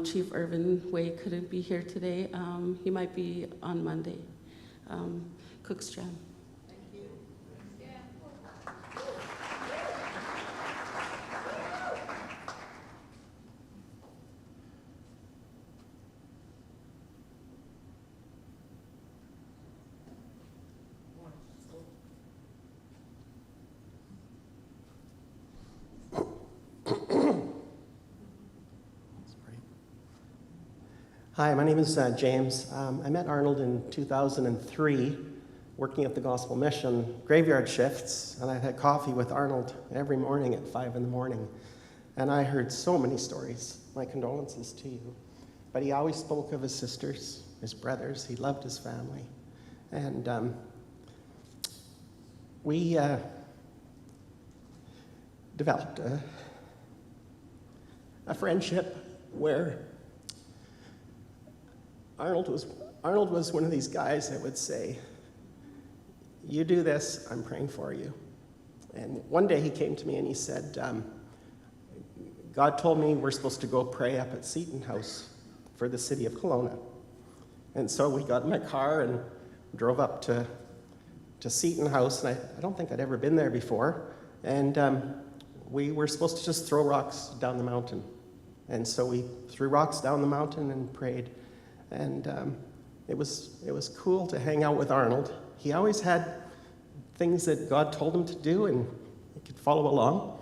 Chief Irvin Way couldn't be here today. He might be on Monday. Cookstram. Hi, my name is James. I met Arnold in 2003, working at the Gospel Mission graveyard shifts, and I had coffee with Arnold every morning at 5 in the morning. And I heard so many stories. My condolences to you. But he always spoke of his sisters, his brothers. He loved his family. And we developed a friendship where Arnold was one of these guys that would say, "You do this, I'm praying for you." And one day he came to me and he said, "God told me we're supposed to go pray up at Seton House for the city of Kelowna." And so we got in my car and drove up to Seton House, and I don't think I'd ever been there before. And we were supposed to just throw rocks down the mountain. And so we threw rocks down the mountain and prayed. And it was cool to hang out with Arnold. He always had things that God told him to do, and he could follow along.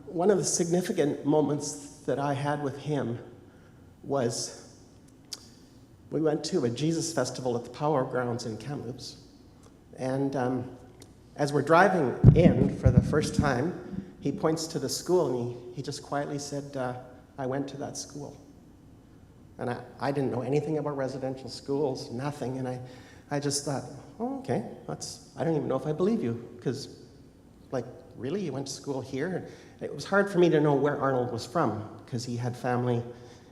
One of the significant moments that I had with him was we went to a Jesus festival at the Power Grounds in Kamloops. And as we're driving in for the first time, he points to the school, and he just quietly said, "I went to that school." And I didn't know anything about residential schools, nothing. And I just thought, oh, okay, I don't even know if I believe you. Because, like, really, you went to school here? It was hard for me to know where Arnold was from, because he had family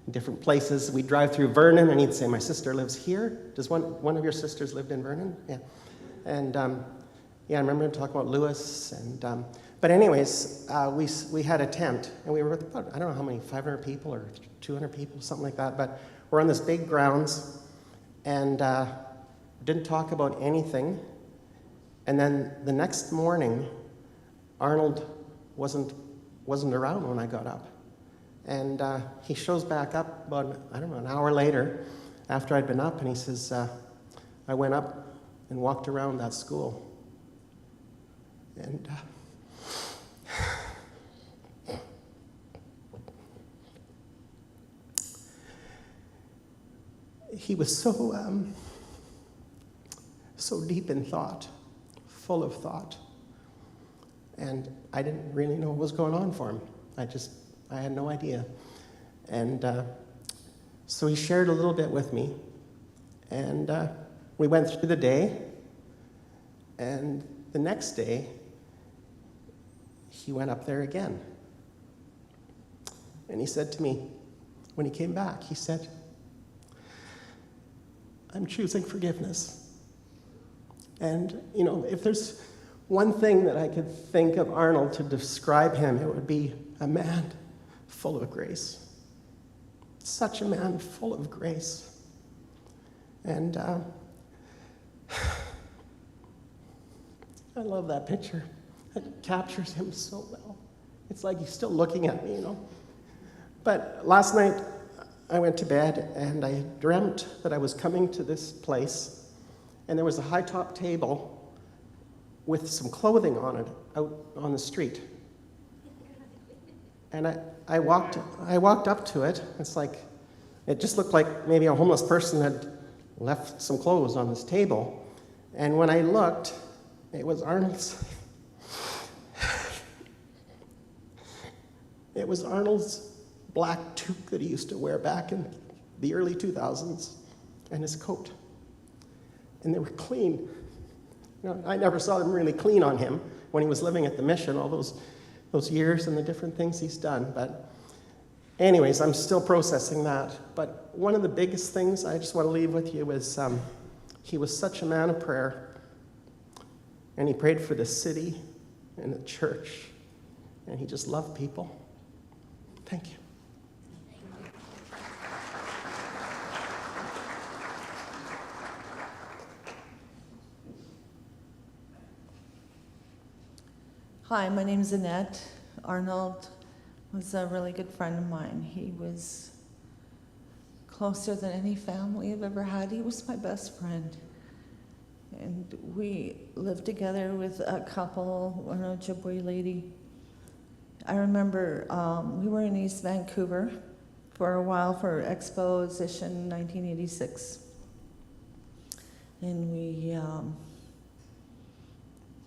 in different places. We'd drive through Vernon, and he'd say, "My sister lives here. Does one of your sisters live in Vernon?" Yeah. And, yeah, I remember him talking about Lewis. And, but anyways, we had a tent, and we were with about, I don't know how many, 500 people or 200 people, something like that. But we're on this big grounds, and didn't talk about anything. And then the next morning, Arnold wasn't around when I got up. And he shows back up about, I don't know, an hour later, after I'd been up, and he says, "I went up and walked around that school. And he was so deep in thought, full of thought. And I didn't really know what was going on for him. I had no idea. And so he shared a little bit with me. And we went through the day. And the next day, he went up there again. And he said to me, when he came back, he said, "I'm choosing forgiveness." And, you know, if there's one thing that I could think of Arnold to describe him, it would be a man full of grace. Such a man full of grace. And I love that picture. It captures him so well. It's like he's still looking at me, you know. But last night, I went to bed, and I dreamt that I was coming to this place, and there was a high-top table with some clothing on it out on the street. And I walked up to it. It's like, it just looked like maybe a homeless person had left some clothes on this table. And when I looked, it was Arnold's. It was Arnold's black toque that he used to wear back in the early 2000s, and his coat. And they were clean. You know, I never saw them really clean on him when he was living at the mission, all those years and the different things he's done. But anyways, I'm still processing that. But one of the biggest things I just want to leave with you is he was such a man of prayer, and he prayed for the city and the church, and he just loved people. Thank you. Hi, my name's Annette. Arnold was a really good friend of mine. He was closer than any family I've ever had. He was my best friend. And we lived together with a couple, an Ojibwe lady. I remember we were in East Vancouver for a while for Exposition 1986. And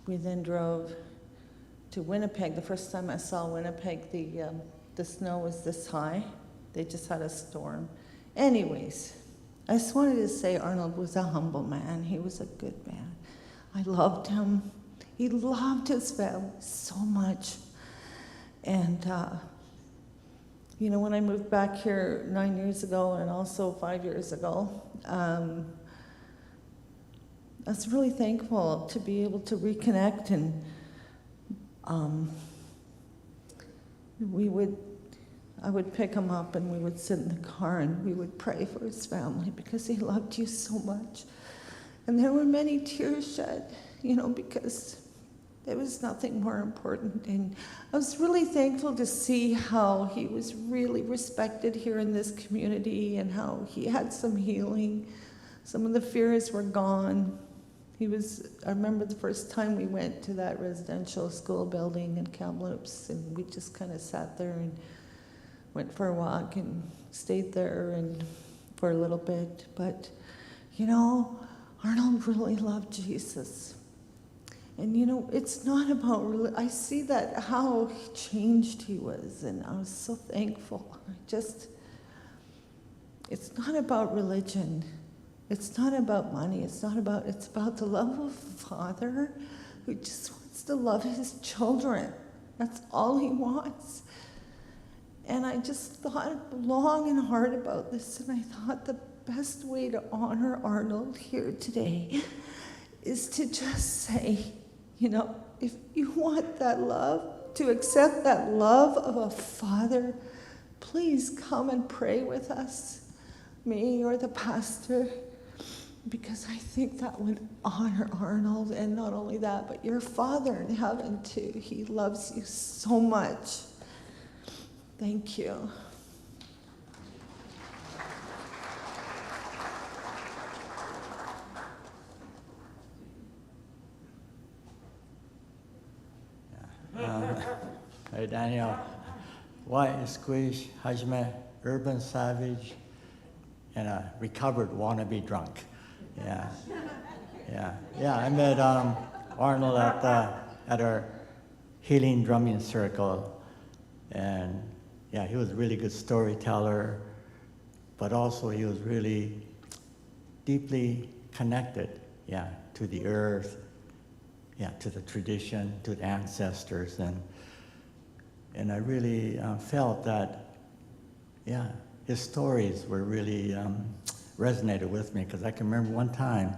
we then drove to Winnipeg. The first time I saw Winnipeg, the snow was this high. They just had a storm. Anyways, I just wanted to say Arnold was a humble man. He was a good man. I loved him. He loved his family so much. And, you know, when I moved back here 9 years ago and also 5 years ago, I was really thankful to be able to reconnect, and I would pick him up and we would sit in the car and we would pray for his family because he loved you so much. And there were many tears shed, you know, because there was nothing more important. And I was really thankful to see how he was really respected here in this community and how he had some healing. Some of the fears were gone. I remember the first time we went to that residential school building in Kamloops, and we just kind of sat there and went for a walk and stayed there and for a little bit. But, you know, Arnold really loved Jesus. And, you know, it's not about, I see that how changed he was, and I was so thankful. It's not about religion. It's not about money. It's about the love of a father who just wants to love his children. That's all he wants. And I just thought long and hard about this, and I thought the best way to honor Arnold here today is to just say, you know, if you want that love, to accept that love of a father, please come and pray with us, me or the pastor, because I think that would honor Arnold, and not only that, but your Father in heaven too. He loves you so much. Thank you. Hey Daniel, White Squish, Hajime, Urban Savage, and a recovered wannabe drunk. Yeah. I met Arnold at our healing drumming circle, and yeah, he was a really good storyteller, but also he was really deeply connected, to the earth, to the tradition, to the ancestors, and I really felt that, his stories were really resonated with me, because I can remember one time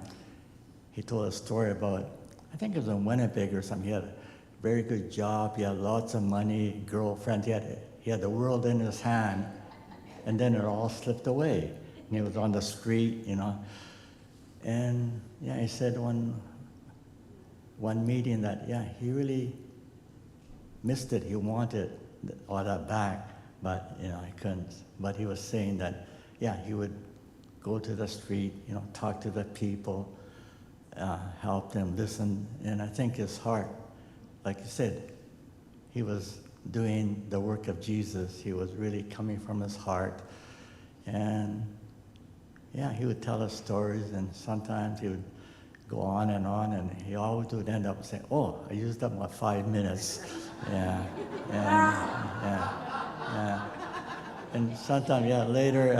he told a story about, I think it was in Winnipeg or something. He had a very good job, he had lots of money, girlfriend, he had the world in his hand, and then it all slipped away. And he was on the street, you know. And he said one meeting that, he really missed it. He wanted all that back, but he couldn't. But he was saying that, he would go to the street, talk to the people, help them, listen. And I think his heart, like you said, he was doing the work of Jesus. He was really coming from his heart. And he would tell us stories, and sometimes he would go on, and he always would end up saying, "Oh, I used up my 5 minutes." And sometimes, later,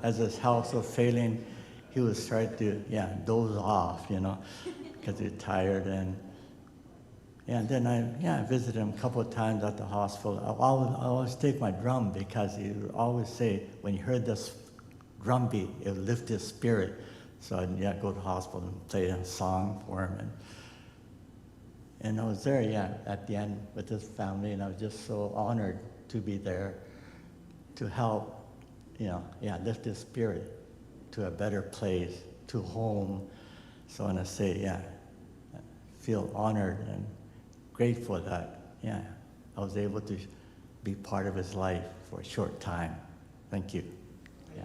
as his health was failing, he would start to, doze off, because he's tired. And then I visited him a couple of times at the hospital. I always take my drum, because he would always say, when he heard this drum beat, it would lift his spirit. So I'd go to the hospital and play a song for him. And I was there, at the end with his family, and I was just so honored to be there to help, lift his spirit to a better place, to home. So when I say, I feel honored and grateful that, yeah, I was able to be part of his life for a short time. Thank you. Yeah.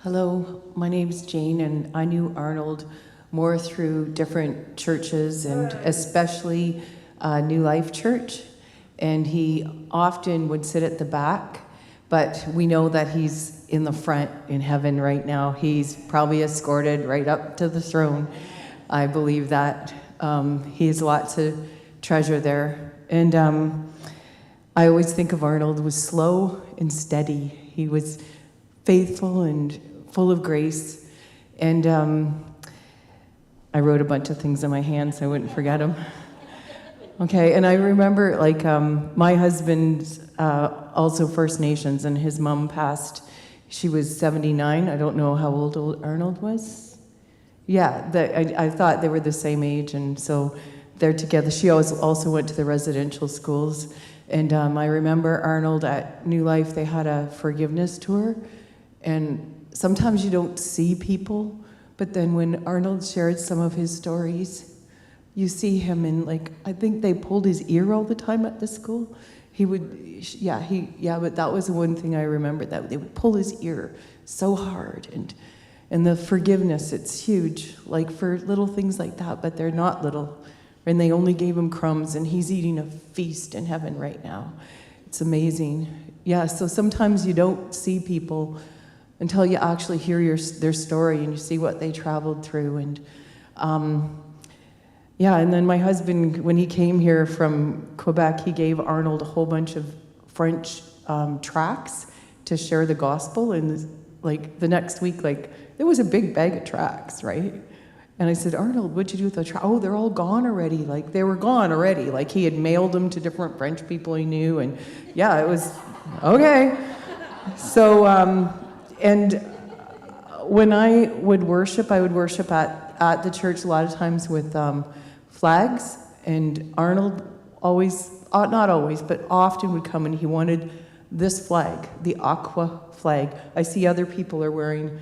Hello, my name's Jane, and I knew Arnold more through different churches, and especially New Life Church. And he often would sit at the back, but we know that he's in the front in heaven right now. He's probably escorted right up to the throne. I believe that. He has lots of treasure there. And I always think of Arnold was slow and steady. He was faithful and full of grace. And I wrote a bunch of things in my hand so I wouldn't forget them. Okay, and I remember, like, my husband's also First Nations, and his mom passed. She was 79. I don't know how old Arnold was. Yeah, I thought they were the same age, and so they're together. She also went to the residential schools. And I remember Arnold at New Life, they had a forgiveness tour. And sometimes you don't see people, but then when Arnold shared some of his stories, you see him in, like, I think they pulled his ear all the time at the school. He would, but that was the one thing I remember, that they would pull his ear so hard. And the forgiveness, it's huge, like for little things like that, but they're not little. And they only gave him crumbs, and he's eating a feast in heaven right now. It's amazing. Yeah, so sometimes you don't see people until you actually hear their story and you see what they traveled through. And and then my husband, when he came here from Quebec, he gave Arnold a whole bunch of French tracts to share the gospel. And like the next week, like there was a big bag of tracts, right? And I said, Arnold, what'd you do with the tracts? Oh, they're all gone already. Like they were gone already. Like he had mailed them to different French people he knew. And yeah, it was okay. So, and when I would worship at the church a lot of times with flags, and Arnold always, not always, but often would come and he wanted this flag, the aqua flag. I see other people are wearing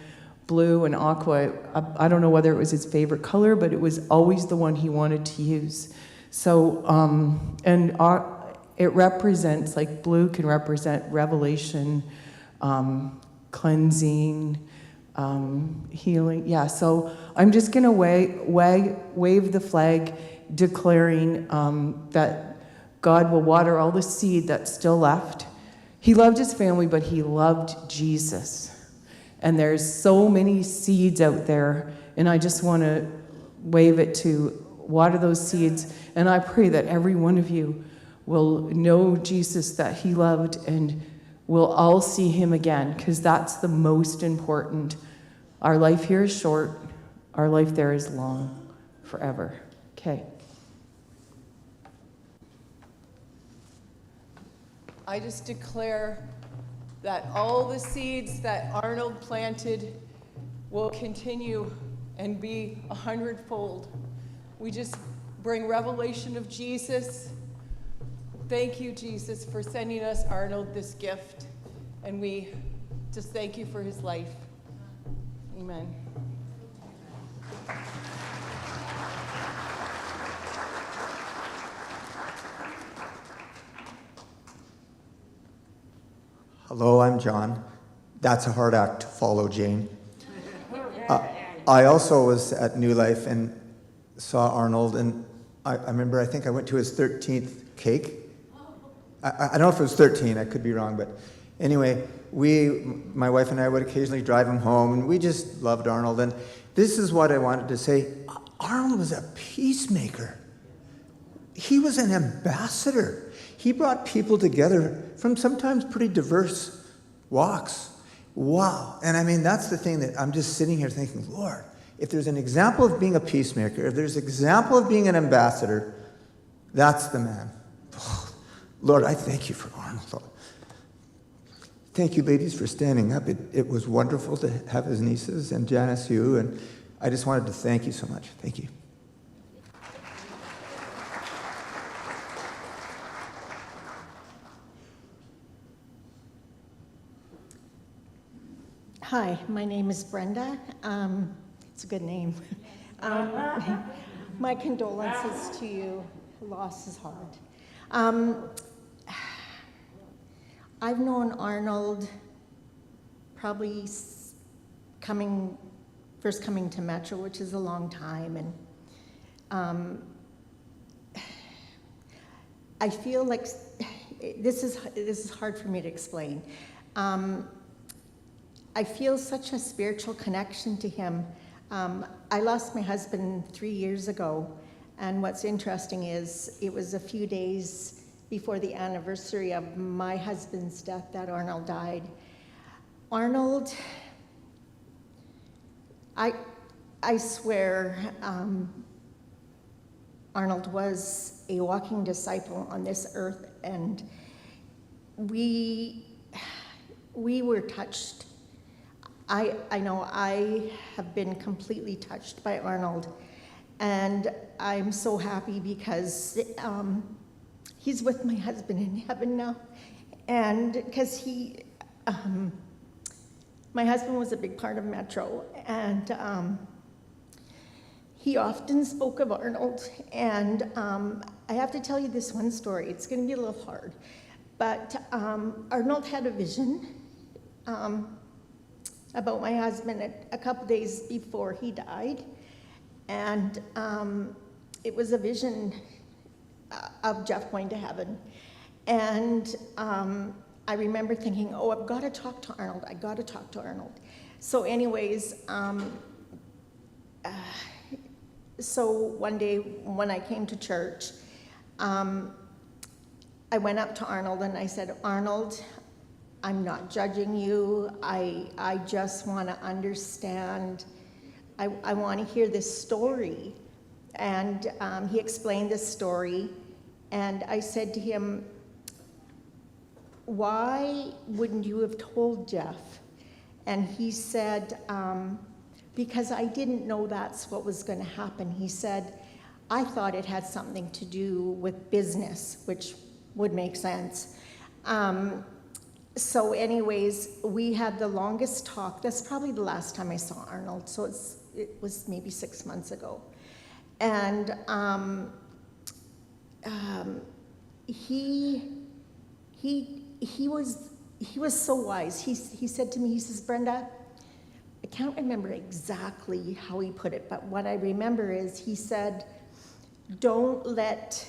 blue and aqua. I don't know whether it was his favorite color, but it was always the one he wanted to use. So, it represents, like blue can represent revelation, cleansing, healing. Yeah, so I'm just going to wave the flag, declaring that God will water all the seed that's still left. He loved his family, but he loved Jesus. And there's so many seeds out there, and I just want to wave it to water those seeds. And I pray that every one of you will know Jesus that he loved, and we'll all see him again, because that's the most important. Our life here is short. Our life there is long, forever. Okay. I just declare that all the seeds that Arnold planted will continue and be 100-fold. We just bring revelation of Jesus. Thank you, Jesus, for sending us, Arnold, this gift. And we just thank you for his life. Amen. Hello, I'm John. That's a hard act to follow, Jane. I also was at New Life and saw Arnold, and I remember, I think I went to his 13th cake. I don't know if it was 13, I could be wrong, but anyway, my wife and I would occasionally drive him home, and we just loved Arnold. And this is what I wanted to say. Arnold was a peacemaker. He was an ambassador. He brought people together from sometimes pretty diverse walks. Wow. And I mean, that's the thing that I'm just sitting here thinking, Lord, if there's an example of being a peacemaker, if there's an example of being an ambassador, that's the man. Oh, Lord, I thank you for Arnold. Thank you, ladies, for standing up. It was wonderful to have his nieces and Janice, you, and I just wanted to thank you so much. Thank you. Hi, my name is Brenda. It's a good name. My condolences to you. Loss is hard. I've known Arnold probably first coming to Metro, which is a long time, and I feel like this is hard for me to explain. I feel such a spiritual connection to him. I lost my husband 3 years ago, and what's interesting is it was a few days before the anniversary of my husband's death that Arnold died. Arnold, I swear, Arnold was a walking disciple on this earth, and we were touched. I know I have been completely touched by Arnold, and I'm so happy because he's with my husband in heaven now, and because my husband was a big part of Metro, and he often spoke of Arnold, and I have to tell you this one story. It's going to be a little hard, but Arnold had a vision about my husband a couple days before he died, and it was a vision of Jeff going to heaven. And I remember thinking, oh, I've got to talk to Arnold. I got to talk to Arnold. So anyways, so one day when I came to church, I went up to Arnold and I said, Arnold, I'm not judging you. I just want to understand. I want to hear this story. And he explained this story. And I said to him, why wouldn't you have told Jeff? And he said, because I didn't know that's what was going to happen. He said, I thought it had something to do with business, which would make sense. So anyways, we had the longest talk. That's probably the last time I saw Arnold, so it was maybe 6 months ago. And he was so wise. He said to me, he says, Brenda, I can't remember exactly how he put it, but what I remember is he said, don't let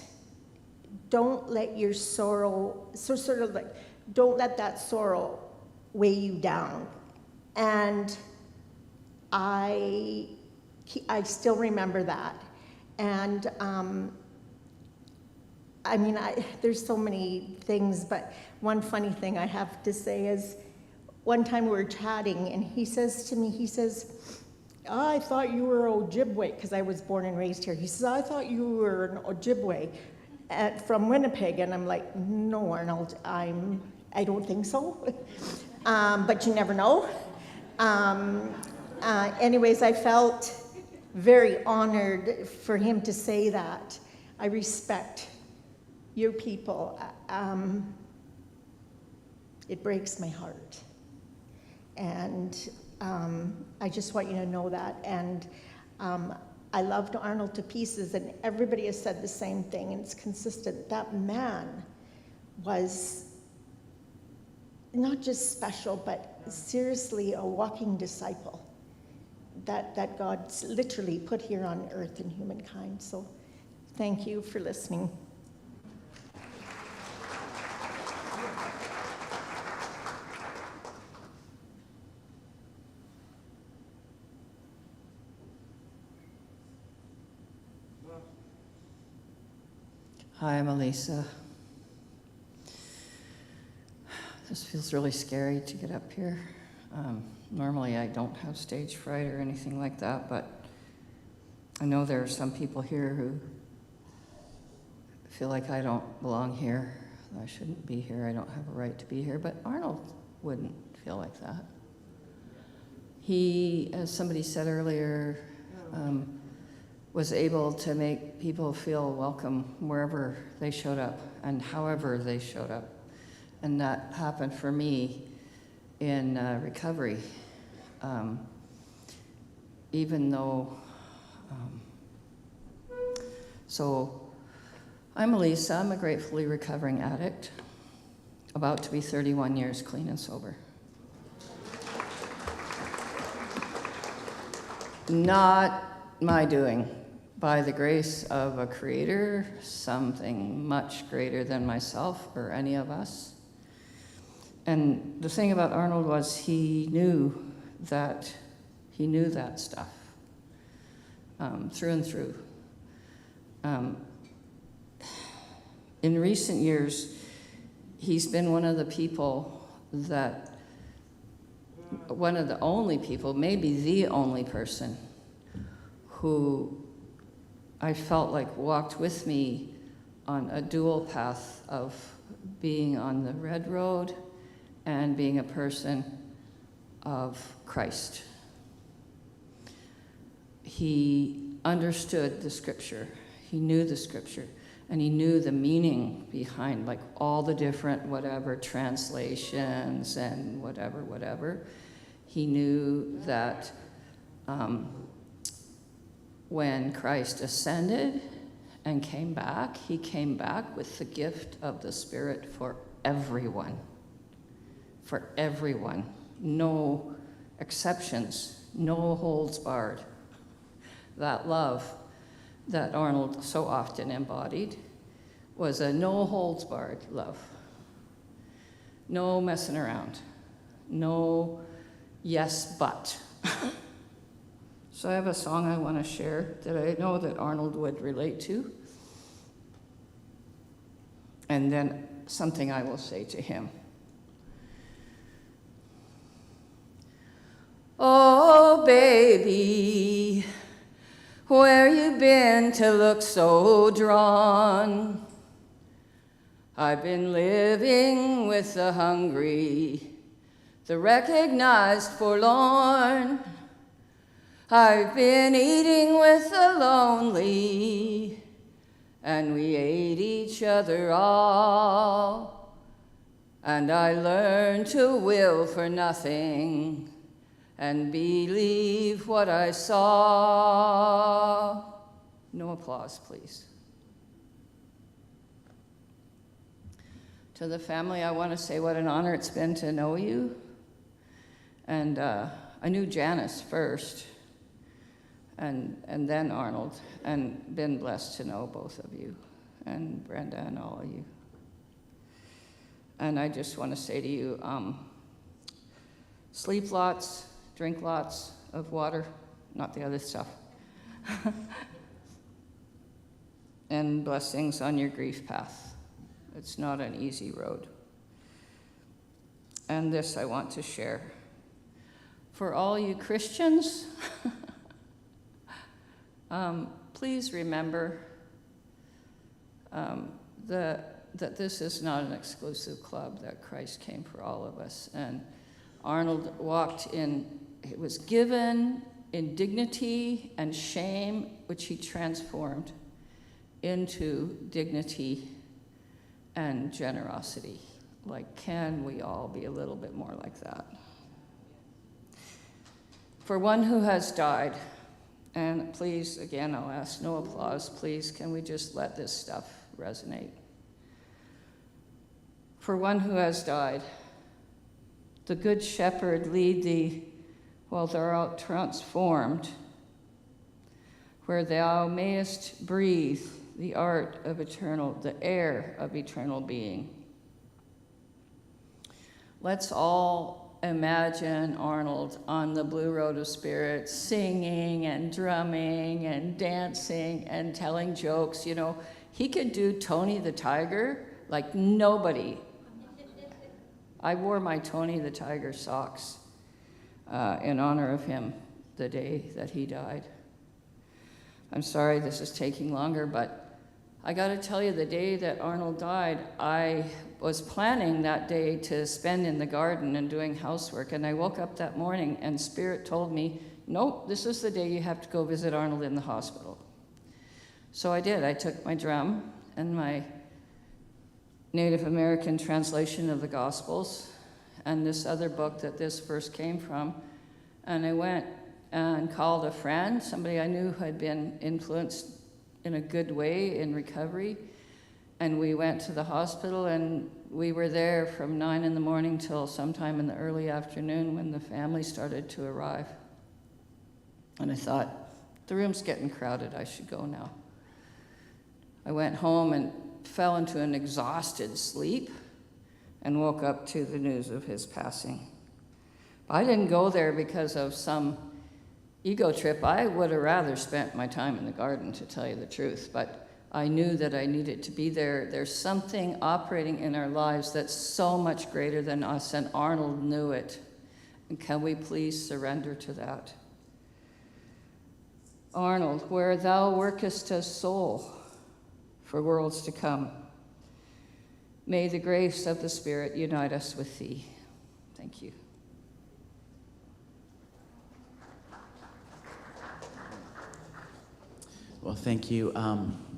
your sorrow, so sort of like, don't let that sorrow weigh you down. And I still remember that. And I mean, there's so many things, but one funny thing I have to say is, one time we were chatting, and he says to me, he says, oh, I thought you were Ojibwe, because I was born and raised here. He says, I thought you were an Ojibwe from Winnipeg. And I'm like, no, Arnold, I don't think so. But you never know. Anyways, I felt very honored for him to say that. I respect your people. It breaks my heart. And I just want you to know that. And I loved Arnold to pieces, and everybody has said the same thing, and it's consistent. That man was not just special, but seriously a walking disciple that God literally put here on earth in humankind. So thank you for listening. Hi, I'm Elisa. This feels really scary to get up here. Normally I don't have stage fright or anything like that, but I know there are some people here who feel like I don't belong here. I shouldn't be here. I don't have a right to be here, but Arnold wouldn't feel like that. He, as somebody said earlier, was able to make people feel welcome wherever they showed up and however they showed up. And that happened for me in recovery. even though, so I'm Elisa. I'm a gratefully recovering addict, about to be 31 years clean and sober. Not my doing, by the grace of a creator, something much greater than myself or any of us. And the thing about Arnold was he knew that stuff through and through. In recent years, he's been one of the only people, maybe the only person, who I felt like walked with me on a dual path of being on the red road and being a person of Christ. He understood the scripture, he knew the scripture, and he knew the meaning behind like all the different whatever translations and whatever. He knew that when Christ ascended and came back, he came back with the gift of the Spirit for everyone. For everyone. No exceptions, no holds barred. That love that Arnold so often embodied was a no holds barred love. No messing around. No yes, but. So I have a song I want to share that I know that Arnold would relate to. And then something I will say to him. Oh, baby, where you been to look so drawn? I've been living with the hungry, the recognized forlorn. I've been eating with the lonely, and we ate each other all. And I learned to will for nothing and believe what I saw. No applause, please. To the family, I want to say what an honor it's been to know you. And I knew Janice first, and then Arnold, and been blessed to know both of you, and Brenda and all of you. And I just want to say to you, sleep lots, drink lots of water, not the other stuff. And blessings on your grief path. It's not an easy road. And this I want to share. For all you Christians, please remember that this is not an exclusive club, that Christ came for all of us. And Arnold walked in, it was given in dignity and shame, which he transformed into dignity and generosity. Like, can we all be a little bit more like that? For one who has died, and please, again, I'll ask no applause, please, can we just let this stuff resonate? For one who has died, the Good Shepherd lead thee while thou art transformed, where thou mayest breathe the art of the air of eternal being. Let's all imagine Arnold on the Blue Road of Spirits, singing and drumming and dancing and telling jokes. You know, he could do Tony the Tiger like nobody. I wore my Tony the Tiger socks in honor of him the day that he died. I'm sorry this is taking longer, but I got to tell you, the day that Arnold died, I was planning that day to spend in the garden and doing housework, and I woke up that morning and Spirit told me, nope, this is the day you have to go visit Arnold in the hospital. So I did. I took my drum and my Native American translation of the Gospels and this other book that this verse came from, And I went and called a friend, somebody I knew who had been influenced in a good way in recovery. And we went to the hospital, and we were there from 9 in the morning till sometime in the early afternoon when the family started to arrive. And I thought, the room's getting crowded, I should go now. I went home and fell into an exhausted sleep and woke up to the news of his passing. But I didn't go there because of some ego trip. I would have rather spent my time in the garden, to tell you the truth, but I knew that I needed to be there. There's something operating in our lives that's so much greater than us, and Arnold knew it. And can we please surrender to that? Arnold, where thou workest as soul for worlds to come, may the grace of the Spirit unite us with thee. Thank you. Well, thank you.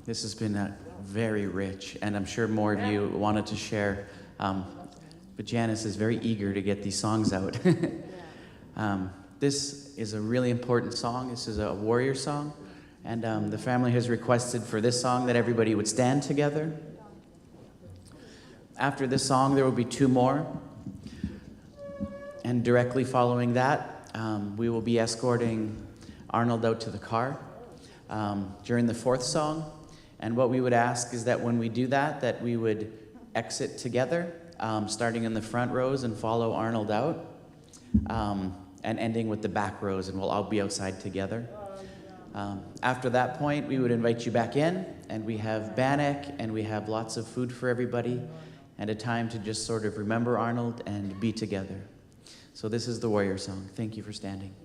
This has been very rich, and I'm sure more of you wanted to share. But Janice is very eager to get these songs out. This is a really important song. This is a warrior song, and the family has requested for this song that everybody would stand together. After this song, there will be 2 more, and directly following that, we will be escorting Arnold out to the car during the 4th song. And what we would ask is that when we do that, that we would exit together, starting in the front rows and follow Arnold out, and ending with the back rows, and we'll all be outside together. After that point, we would invite you back in, and we have Bannock, and we have lots of food for everybody, and a time to just sort of remember Arnold and be together. So this is the warrior song. Thank you for standing.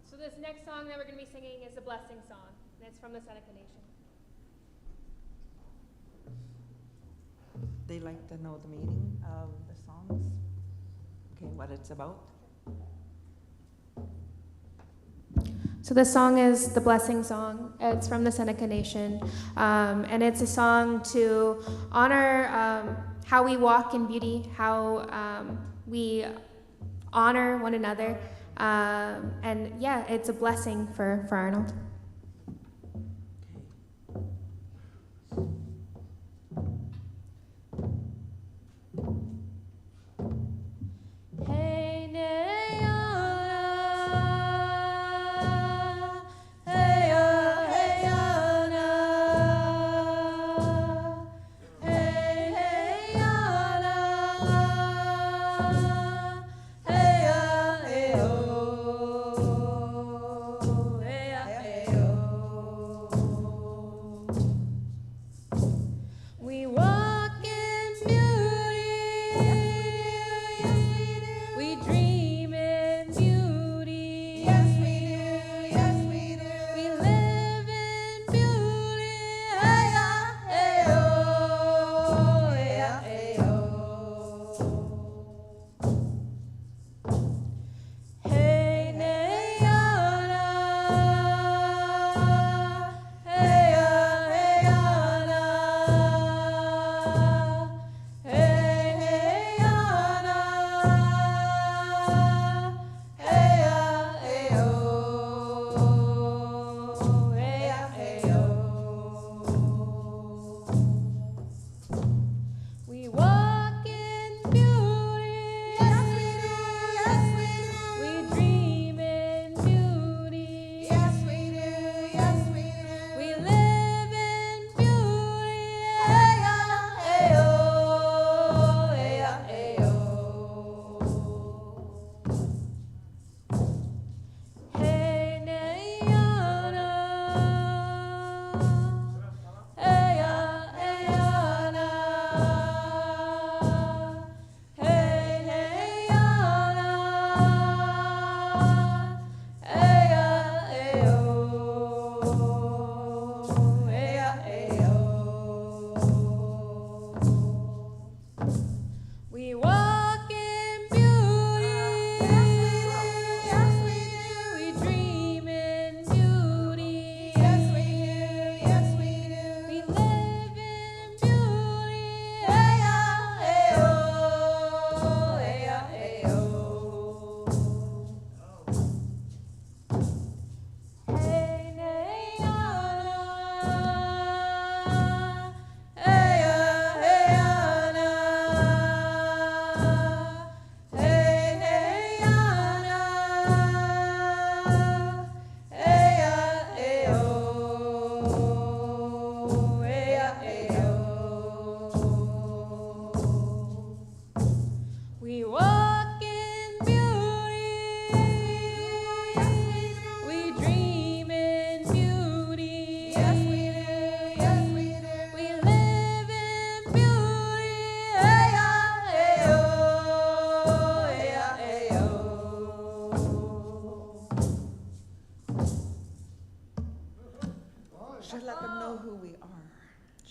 So this next song that we're going to be singing is a blessing song, and it's from the Seneca Nation. They like to know the meaning of the songs? Okay, what it's about? So this song is the blessing song. It's from the Seneca Nation, and it's a song to honor how we walk in beauty, how we honor one another, and yeah, it's a blessing for Arnold. Hey,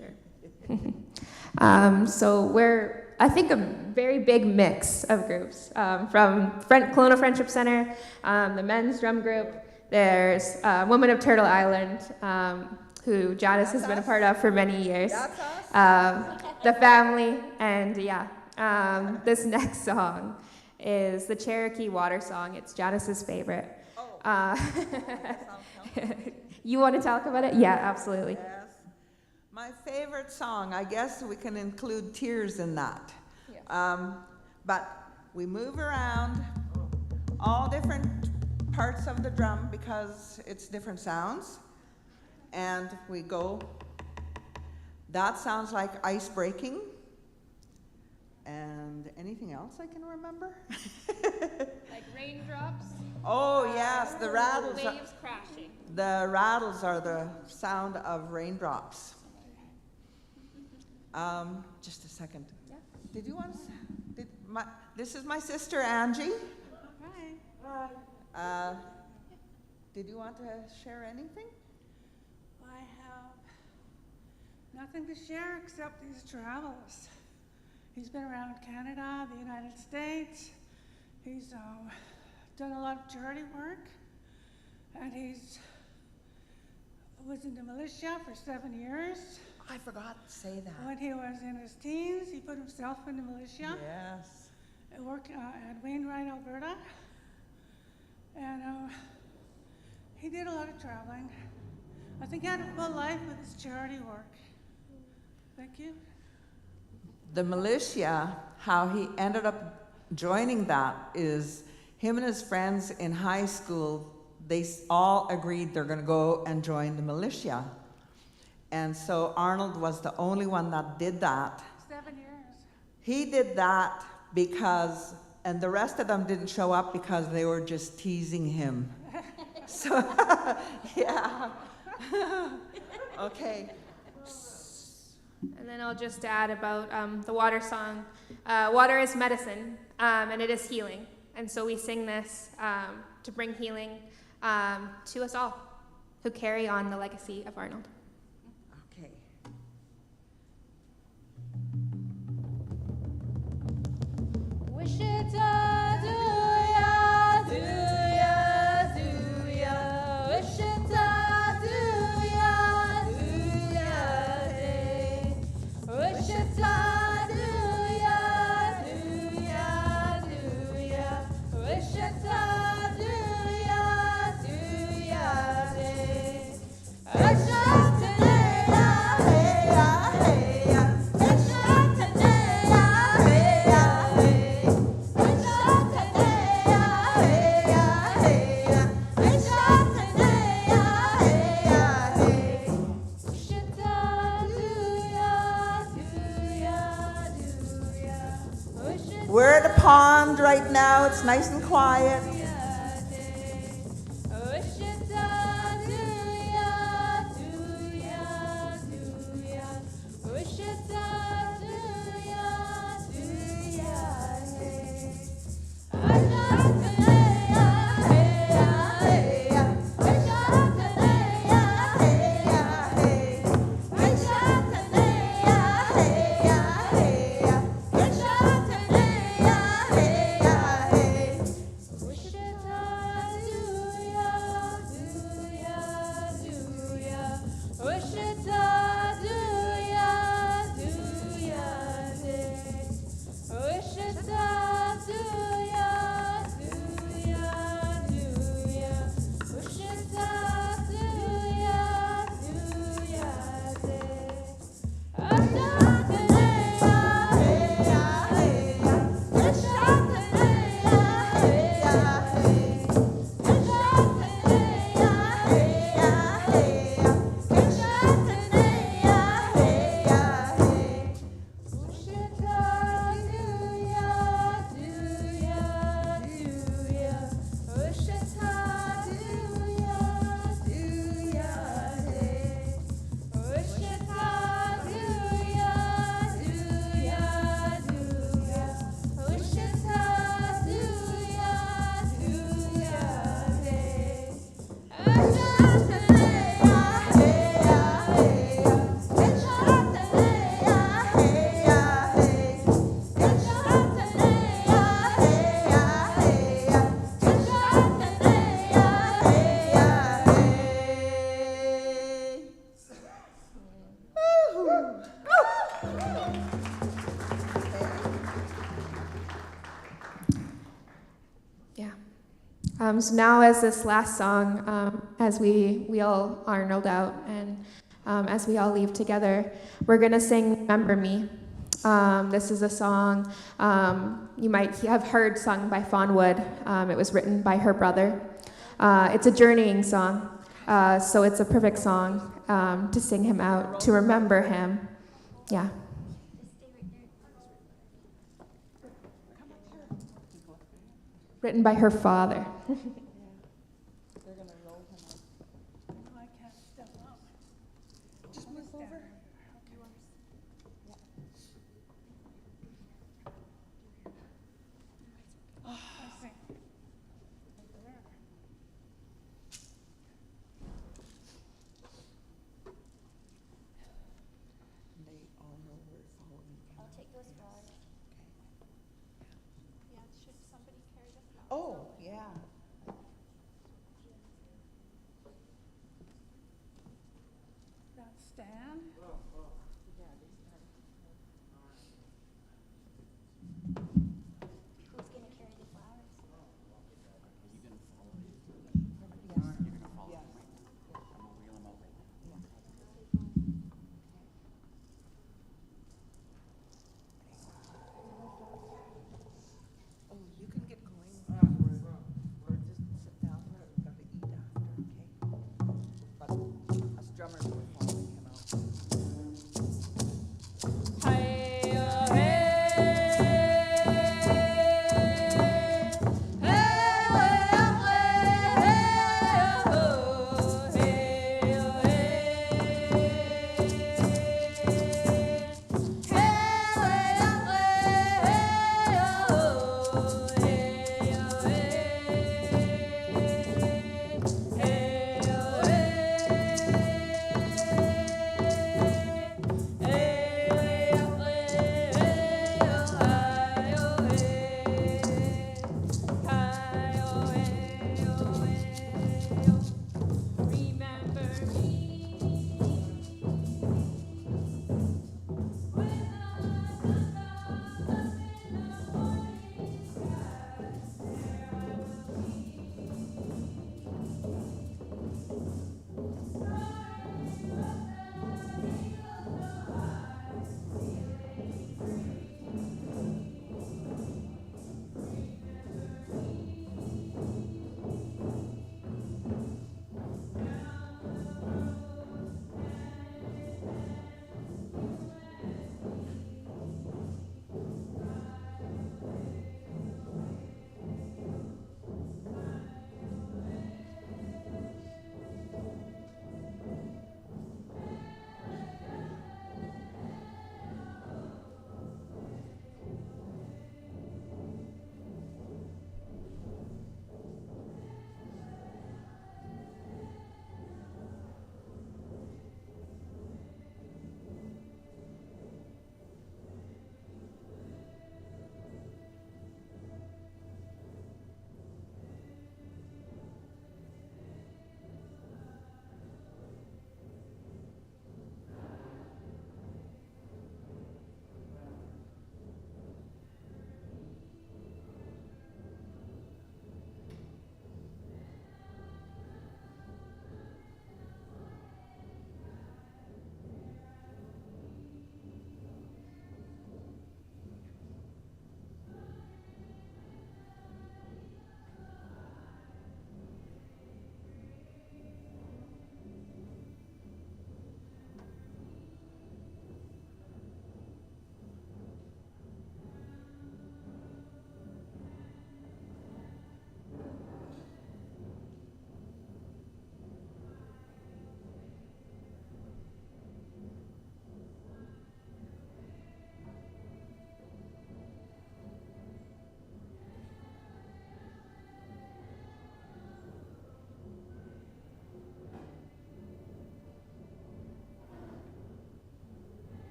Sure. So we're, I think, a very big mix of groups. From Colonial Friendship Center, the men's drum group, there's Women of Turtle Island, who Janice has been a part of for many years. The family, and yeah. This next song is the Cherokee Water Song. It's Janice's favorite. You want to talk about it? Yeah, absolutely. Yes. My favorite song, I guess we can include tears in that. Yeah. But we move around all different parts of the drum because it's different sounds. And we go, that sounds like ice breaking. And anything else I can remember? Like raindrops. Oh yes, the rattles. Waves crashing. The rattles are the sound of raindrops. Just a second. Yeah. Did you want to? This is my sister Angie. Hi. Did you want to share anything? I have nothing to share except these travels. He's been around Canada, the United States. He's done a lot of charity work, and he's was in the militia for 7 years. I forgot to say that. When he was in his teens, he put himself in the militia. Yes. And worked at Wainwright, Alberta. And he did a lot of traveling. I think he had a full life with his charity work. Thank you. The militia, how he ended up joining that is him and his friends in high school, they all agreed they're going to go and join the militia. And so Arnold was the only one that did that. 7 years. He did that because, and the rest of them didn't show up because they were just teasing him. So, yeah. Okay. And then I'll just add about the water song. Water is medicine, and it is healing. And so we sing this to bring healing to us all who carry on the legacy of Arnold. Okay. Wichita, do ya, Wichita, do ya, hey. Wichita, do ya, Wichita, do ya, hey. We're at a pond right now. It's nice and quiet. Wichita, do ya, So now, as this last song, as we wheel Arnold out and as we all leave together, we're going to sing Remember Me. This is a song you might have heard sung by Fawn Wood. It was written by her brother. It's a journeying song, so it's a perfect song to sing him out, to remember him. Yeah. Written by her father. Oh, yeah. Stand.